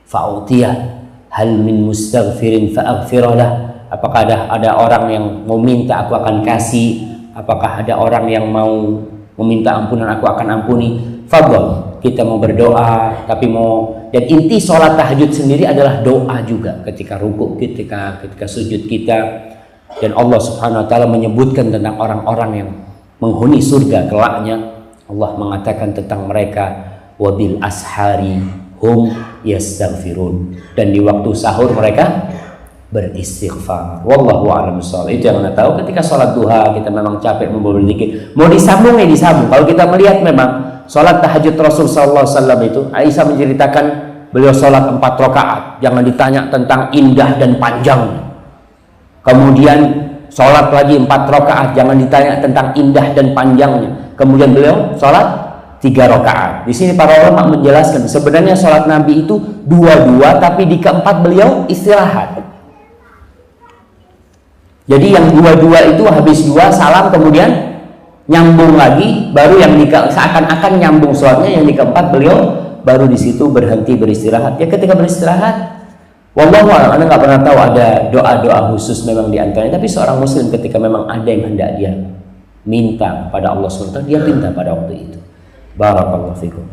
fa'utiyah, hal min mustaghfirin fa'aghfiralah. Apakah ada orang yang mau minta, aku akan kasih. Apakah ada orang yang mau meminta ampunan, aku akan ampuni. Fadhol, kita mau berdoa, tapi dan inti sholat tahajud sendiri adalah doa juga. Ketika rukuk, ketika sujud kita. Dan Allah Subhanahu wa Ta'ala menyebutkan tentang orang-orang yang menghuni surga kelaknya. Allah mengatakan tentang mereka, wabil ashari hum yastaghfirun, dan di waktu sahur mereka beristighfar. Wallahu a'lam bishawab. Itu yang Anda tahu. Ketika sholat duha kita memang capek mau berzikir, mau disambung ya disambung. Kalau kita melihat memang sholat tahajud Rasul sallallahu alaihi wasallam itu, Aisyah menceritakan beliau sholat 4 rakaat. Jangan ditanya tentang indah dan panjangnya. Kemudian sholat lagi 4 rakaat, jangan ditanya tentang indah dan panjangnya. Kemudian beliau sholat 3 rakaat. Di sini para ulama menjelaskan sebenarnya sholat Nabi itu 2-2, tapi di keempat beliau istirahat. Jadi yang 2-2 itu habis 2 salam kemudian nyambung lagi, baru yang seakan-akan nyambung sholatnya, yang di keempat beliau baru di situ berhenti beristirahat. Ya ketika beristirahat, wallahu a'lam, Anda nggak pernah tahu ada doa-doa khusus memang di antaranya. Tapi seorang muslim ketika memang ada yang hendak dia minta pada Allah SWT, dia minta pada waktu itu. Barakallahu fikum.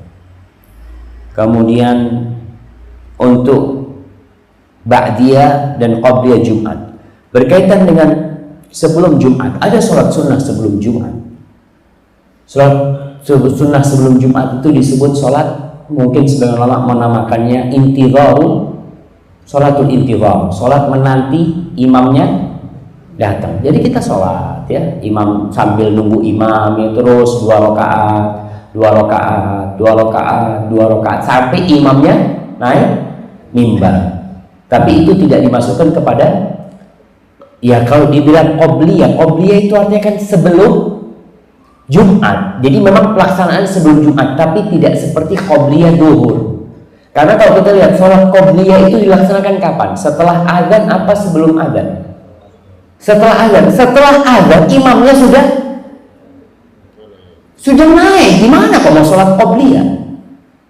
Kemudian untuk ba'diyah dan qabliyah Jumat berkaitan dengan sebelum Jumat, ada sholat sunnah sebelum Jumat. Sholat sunnah sebelum Jumat itu disebut sholat, mungkin sebagian ulama menamakannya intidharu, sholatul intidhar, sholat menanti imamnya datang. Jadi kita sholat ya, imam sambil nunggu imam ya, terus 2 rakaat, 2 rakaat, 2 rakaat, 2 rakaat sampai imamnya naik mimbar. Tapi itu tidak dimasukkan kepada, ya kalau dibilang qobliyah, qobliyah itu artinya kan sebelum Jumat. Jadi memang pelaksanaan sebelum Jumat, tapi tidak seperti qobliyah duhur. Karena kalau kita lihat sholat qobliyah itu dilaksanakan kapan? Setelah azan apa sebelum azan? Setelah azan. Setelah azan imamnya sudah naik. Gimana kok mau sholat qobliyah?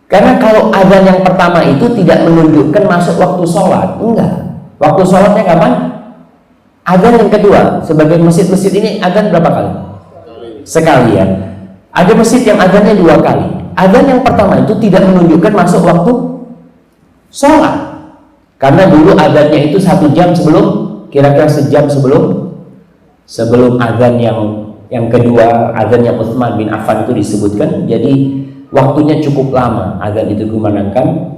Karena kalau azan yang pertama itu tidak menunjukkan masuk waktu sholat. Enggak. Waktu sholatnya kapan? Azan yang kedua. Sebagai masjid-masjid ini azan berapa kali? Sekali ya. Ada masjid yang azannya 2 kali. Azan yang pertama itu tidak menunjukkan masuk waktu sholat. Karena dulu azannya itu 1 jam sebelum, kira-kira sejam sebelum azan yang kedua, azannya Utsman bin Affan itu disebutkan. Jadi waktunya cukup lama azan itu dikumandangkan.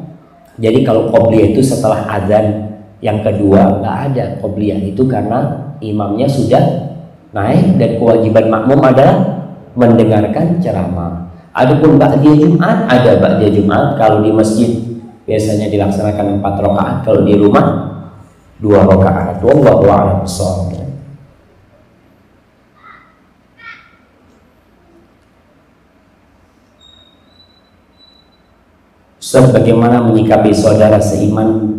Jadi kalau qobliyah itu setelah azan yang kedua, nggak ada qobliyah itu karena imamnya sudah naik dan kewajiban makmum adalah mendengarkan ceramah. Adapun ba'diyah Jumat, ada ba'diyah Jumat kalau di masjid biasanya dilaksanakan 4 rakaat, kalau di rumah 2 rakaat. Wallahu a'lam bishawab. Ustaz, bagaimana menyikapi saudara seiman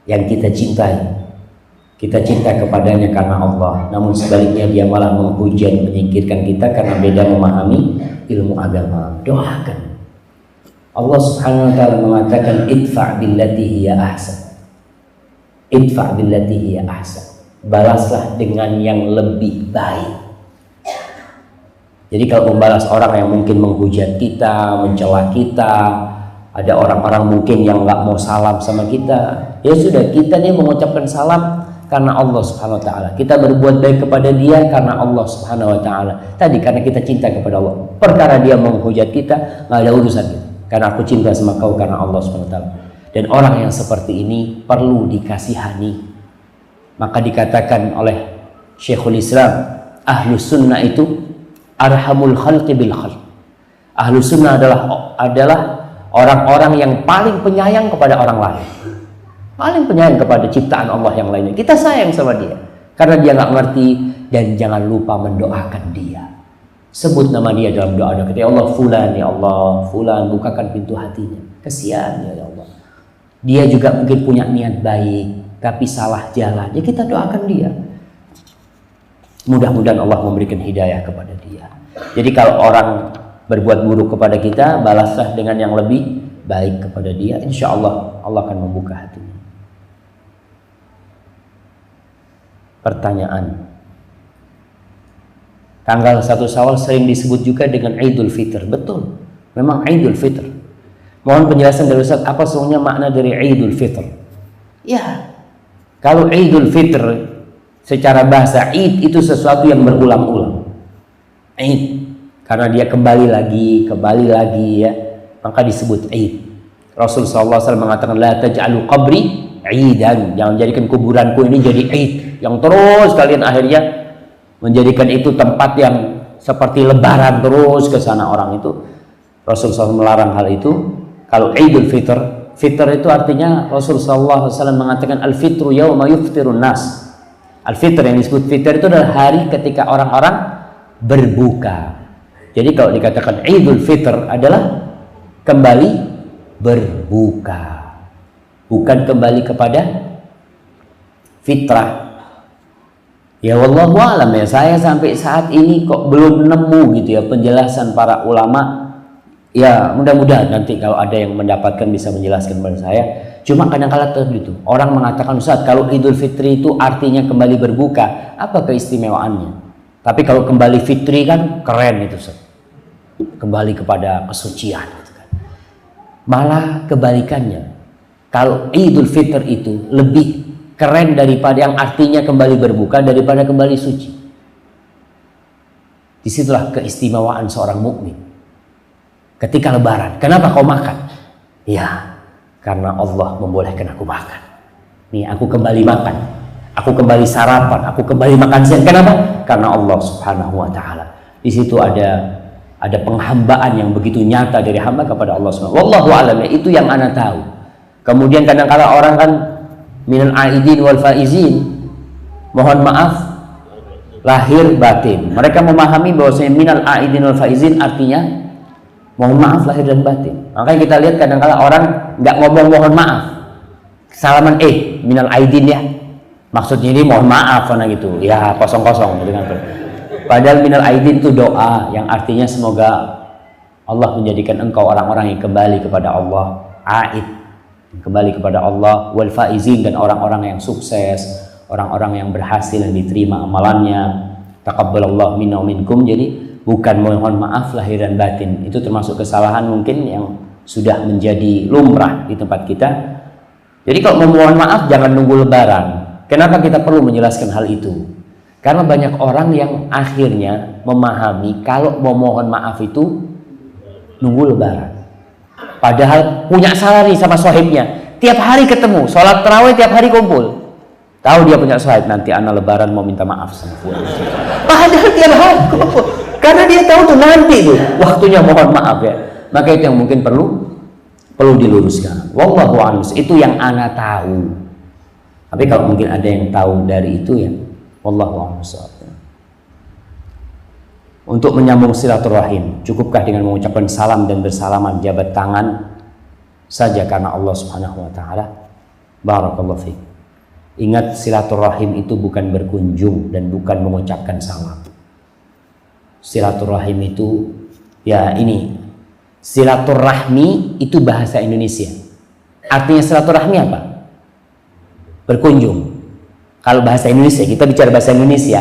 yang kita cintai? Kita cinta kepadanya karena Allah, namun sebaliknya dia malah menghujat, menyingkirkan kita karena beda memahami ilmu agama. Doakan. Allah Subhanahu wa taala mengatakan idfa' billati hiya ahsan. Idfa' billati hiya ahsan. Balaslah dengan yang lebih baik. Jadi kalau membalas orang yang mungkin menghujat kita, mencela kita, ada orang-orang mungkin yang nggak mau salam sama kita, ya sudah, kita nih mengucapkan salam karena Allah Subhanahu wa taala. Kita berbuat baik kepada dia karena Allah Subhanahu wa taala. Tadi karena kita cinta kepada Allah. Perkara dia menghujat kita, nggak ada urusan kita. Karena aku cinta sama kau karena Allah Subhanahu wa taala. Dan orang yang seperti ini perlu dikasihani. Maka dikatakan oleh Syekhul Islam, Ahlus Sunnah itu arhamul khalqi bil khalq. Ahlus Sunnah adalah orang-orang yang paling penyayang kepada orang lain, paling penyayang kepada ciptaan Allah yang lainnya. Kita sayang sama dia karena dia nggak ngerti, dan jangan lupa mendoakan dia. Sebut nama dia dalam doa kita, ya Allah fulan, ya Allah fulan, bukakan pintu hatinya. Kesian ya Allah, dia juga mungkin punya niat baik tapi salah jalan, ya kita doakan dia. Mudah-mudahan Allah memberikan hidayah kepada dia. Jadi kalau orang berbuat buruk kepada kita, balaslah dengan yang lebih baik kepada dia. Insya Allah Allah akan membuka hatinya. Pertanyaan, tanggal 1 Syawal sering disebut juga dengan Idul Fitr. Betul, memang Idul Fitr. Mohon penjelasan dari Ustaz, apa sesungguhnya makna dari Idul Fitr? Ya, kalau Idul Fitr secara bahasa, Id itu sesuatu yang berulang-ulang. Id, karena dia kembali lagi ya, maka disebut Id. Rasul SAW mengatakan, la taj'alu qabri idan, jangan jadikan kuburanku ini jadi id yang terus kalian akhirnya menjadikan itu tempat yang seperti lebaran terus ke sana orang itu. Rasulullah SAW melarang hal itu. Kalau Idul Fitr, fitr itu artinya Rasulullah SAW mengatakan al-fitru yauma yuftirun nas. Al-fitr yang disebut fitr itu adalah hari ketika orang-orang berbuka. Jadi kalau dikatakan Idul Fitr adalah kembali berbuka, bukan kembali kepada fitrah. Ya wallahu alam ya, saya sampai saat ini kok belum nemu gitu ya penjelasan para ulama. Ya mudah-mudahan nanti kalau ada yang mendapatkan bisa menjelaskan kepada saya. Cuma kadang-kala itu orang mengatakan, Ustaz, kalau Idul Fitri itu artinya kembali berbuka, apa keistimewaannya? Tapi kalau kembali fitri kan keren itu, Ustaz. Kembali kepada kesucian gitu kan. Malah kebalikannya. Kalau Idul Fitr itu lebih keren daripada yang artinya kembali berbuka daripada kembali suci. Disitulah keistimewaan seorang mukmin. Ketika lebaran, kenapa kau makan? Ya, karena Allah membolehkan aku makan. Nih, aku kembali makan. Aku kembali sarapan, aku kembali makan siang. Kenapa? Karena Allah Subhanahu wa taala. Di situ ada penghambaan yang begitu nyata dari hamba kepada Allah Subhanahu wa taala. Wallahu a'lam, itu yang ana tahu. Kemudian kadang-kala orang kan minal aidin wal faizin, mohon maaf lahir batin. Mereka memahami bahwasanya minal aidin wal faizin artinya mohon maaf lahir dan batin. Makanya kita lihat kadang-kala orang nggak ngomong mohon maaf, salaman minal aidin ya, maksudnya ini mohon maaf karena gitu ya, kosong-kosong gitu kan. Padahal minal aidin itu doa yang artinya semoga Allah menjadikan engkau orang-orang yang kembali kepada Allah, aid, kembali kepada Allah, wal faizin, dan orang-orang yang sukses, orang-orang yang berhasil yang diterima amalannya. Taqabbalallahu minna wa minkum. Jadi bukan mohon maaf lahir dan batin, itu termasuk kesalahan mungkin yang sudah menjadi lumrah di tempat kita. Jadi kalau memohon maaf jangan nunggu lebaran. Kenapa kita perlu menjelaskan hal itu? Karena banyak orang yang akhirnya memahami kalau mau mohon maaf itu nunggu lebaran. Padahal punya salah nih sama sohibnya, tiap hari ketemu, sholat tarawih tiap hari kumpul. Tahu dia punya sohib, nanti anak lebaran mau minta maaf sama fulan. Padahal tiap hari kumpul. Karena dia tahu tuh nanti tuh waktunya mohon maaf ya. Maka itu yang mungkin perlu diluruskan. Wallahu a'lam. Itu yang ana tahu. Tapi kalau mungkin ada yang tahu dari itu ya, wallahu a'lam. Untuk menyambung silaturahim, cukupkah dengan mengucapkan salam dan bersalaman jabat tangan saja karena Allah Subhanahu wa taala? Barakallahu fiik. Ingat, silaturahim itu bukan berkunjung dan bukan mengucapkan salam. Silaturahim itu ya ini, silaturahmi itu bahasa Indonesia. Artinya silaturahmi apa? Berkunjung. Kalau bahasa Indonesia, kita bicara bahasa Indonesia,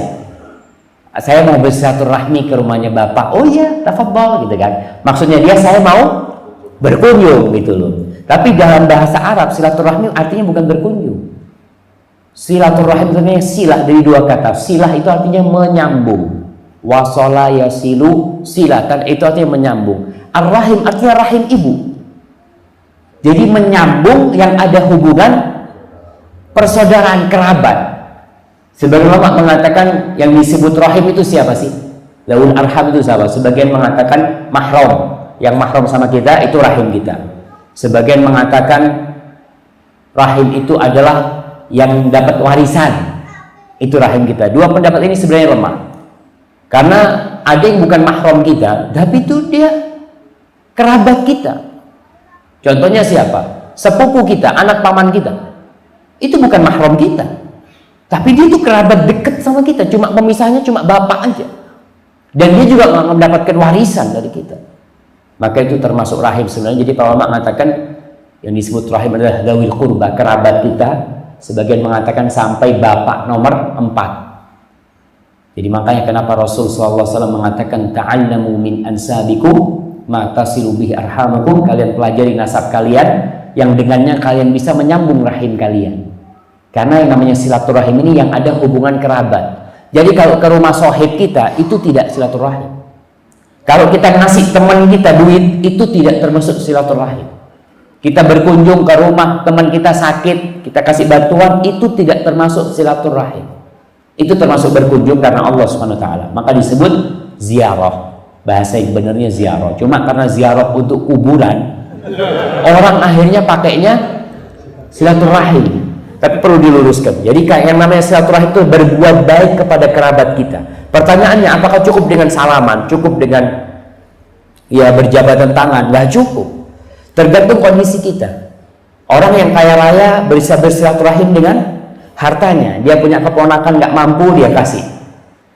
saya mau bersilaturahmi ke rumahnya bapak, oh iya tafadhol gitu kan, maksudnya dia saya mau berkunjung gitu loh. Tapi dalam bahasa Arab silaturahmi artinya bukan berkunjung. Silaturahim artinya silah, dari dua kata. Silah itu artinya menyambung. Wasala yasilu silatan, itu artinya menyambung. Ar-rahim artinya rahim ibu. Jadi menyambung yang ada hubungan persaudaraan kerabat. Sebagian ulama mengatakan yang disebut rahim itu siapa sih? Laul arham itu siapa? Sebagian mengatakan mahram, yang mahram sama kita itu rahim kita. Sebagian mengatakan rahim itu adalah yang dapat warisan, itu rahim kita. Dua pendapat ini sebenarnya lemah. Karena ada yang bukan mahram kita, tapi itu dia kerabat kita. Contohnya siapa? Sepupu kita, anak paman kita. Itu bukan mahram kita. Tapi dia itu kerabat dekat sama kita. Cuma pemisahnya cuma bapak aja. Dan dia juga mendapatkan warisan dari kita. Maka itu termasuk rahim sebenarnya. Jadi para ulama mengatakan yang disebut rahim adalah dzawil qurba, kerabat kita. Sebagian mengatakan sampai bapak nomor 4. Jadi makanya kenapa Rasul SAW mengatakan ta'allamu min ansabikum ma tasilu bihi arhamakum, kalian pelajari nasab kalian yang dengannya kalian bisa menyambung rahim kalian. Karena yang namanya silaturahim ini yang ada hubungan kerabat. Jadi kalau ke rumah sohib kita itu tidak silaturahim. Kalau kita ngasih teman kita duit itu tidak termasuk silaturahim. Kita berkunjung ke rumah teman kita sakit, kita kasih bantuan, itu tidak termasuk silaturahim. Itu termasuk berkunjung karena Allah Subhanahu wa taala. Maka disebut ziarah. Bahasa yang benarnya ziarah. Cuma karena ziarah untuk kuburan, orang akhirnya pakainya silaturahim. Tapi perlu diluruskan. Jadi kayak yang namanya silaturahim itu berbuat baik kepada kerabat kita. Pertanyaannya, apakah cukup dengan salaman? Cukup dengan ya berjabatan tangan? Nggak cukup. Tergantung kondisi kita. Orang yang kaya raya bisa bersilaturahim dengan hartanya. Dia punya keponakan nggak mampu, dia kasih.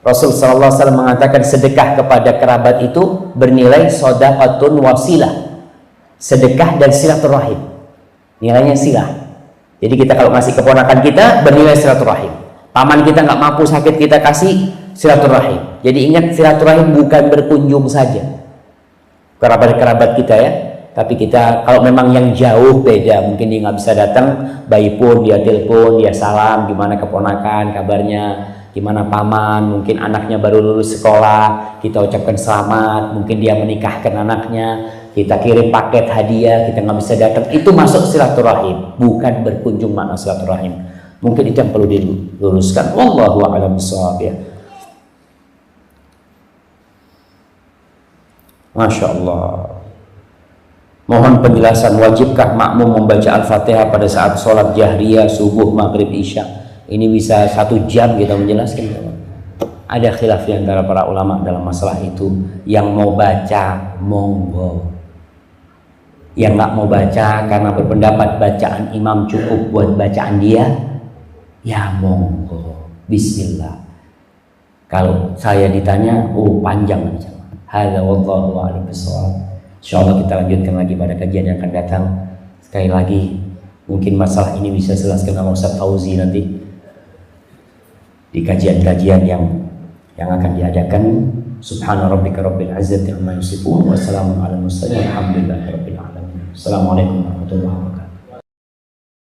Rasul sallallahu alaihi wasallam mengatakan sedekah kepada kerabat itu bernilai shadaqatun wasilah. Sedekah dan silaturahim. Nilainya silah. Jadi kita kalau ngasih keponakan kita bernilai silaturahim. Paman kita nggak mampu sakit, kita kasih silaturahim. Jadi ingat, silaturahim bukan berkunjung saja kerabat-kerabat kita ya. Tapi kita kalau memang yang jauh beda, mungkin dia nggak bisa datang, bayi pun dia telepon, dia salam, gimana keponakan, kabarnya, gimana paman, mungkin anaknya baru lulus sekolah, kita ucapkan selamat, mungkin dia menikahkan anaknya, kita kirim paket hadiah, kita nggak bisa datang, itu masuk silaturahim, bukan berkunjung makna silaturahim. Mungkin itu yang perlu diluruskan. Wallahu a'lam bishawab ya. Masya Allah. Mohon penjelasan, wajibkah makmum membaca Al-Fatihah pada saat sholat jahriyah, subuh, maghrib, isya? Ini bisa 1 jam kita menjelaskan. Ada khilaf di antara para ulama dalam masalah itu. Yang mau baca, monggo. Yang nggak mau baca karena berpendapat bacaan imam cukup buat bacaan dia, ya monggo. Bismillah. Kalau saya ditanya, oh panjang macam. Hadza wallahu a'lam bishawab. Insyaallah kita lanjutkan lagi pada kajian yang akan datang. Sekali lagi, mungkin masalah ini bisa jelaskan sama Ustaz Fauzi nanti di kajian-kajian yang akan diadakan. Subhana rabbika rabbil izzati amma yasifun wa salamun alal mursalin walhamdulillahi rabbil alamin. Assalamualaikum warahmatullahi wabarakatuh.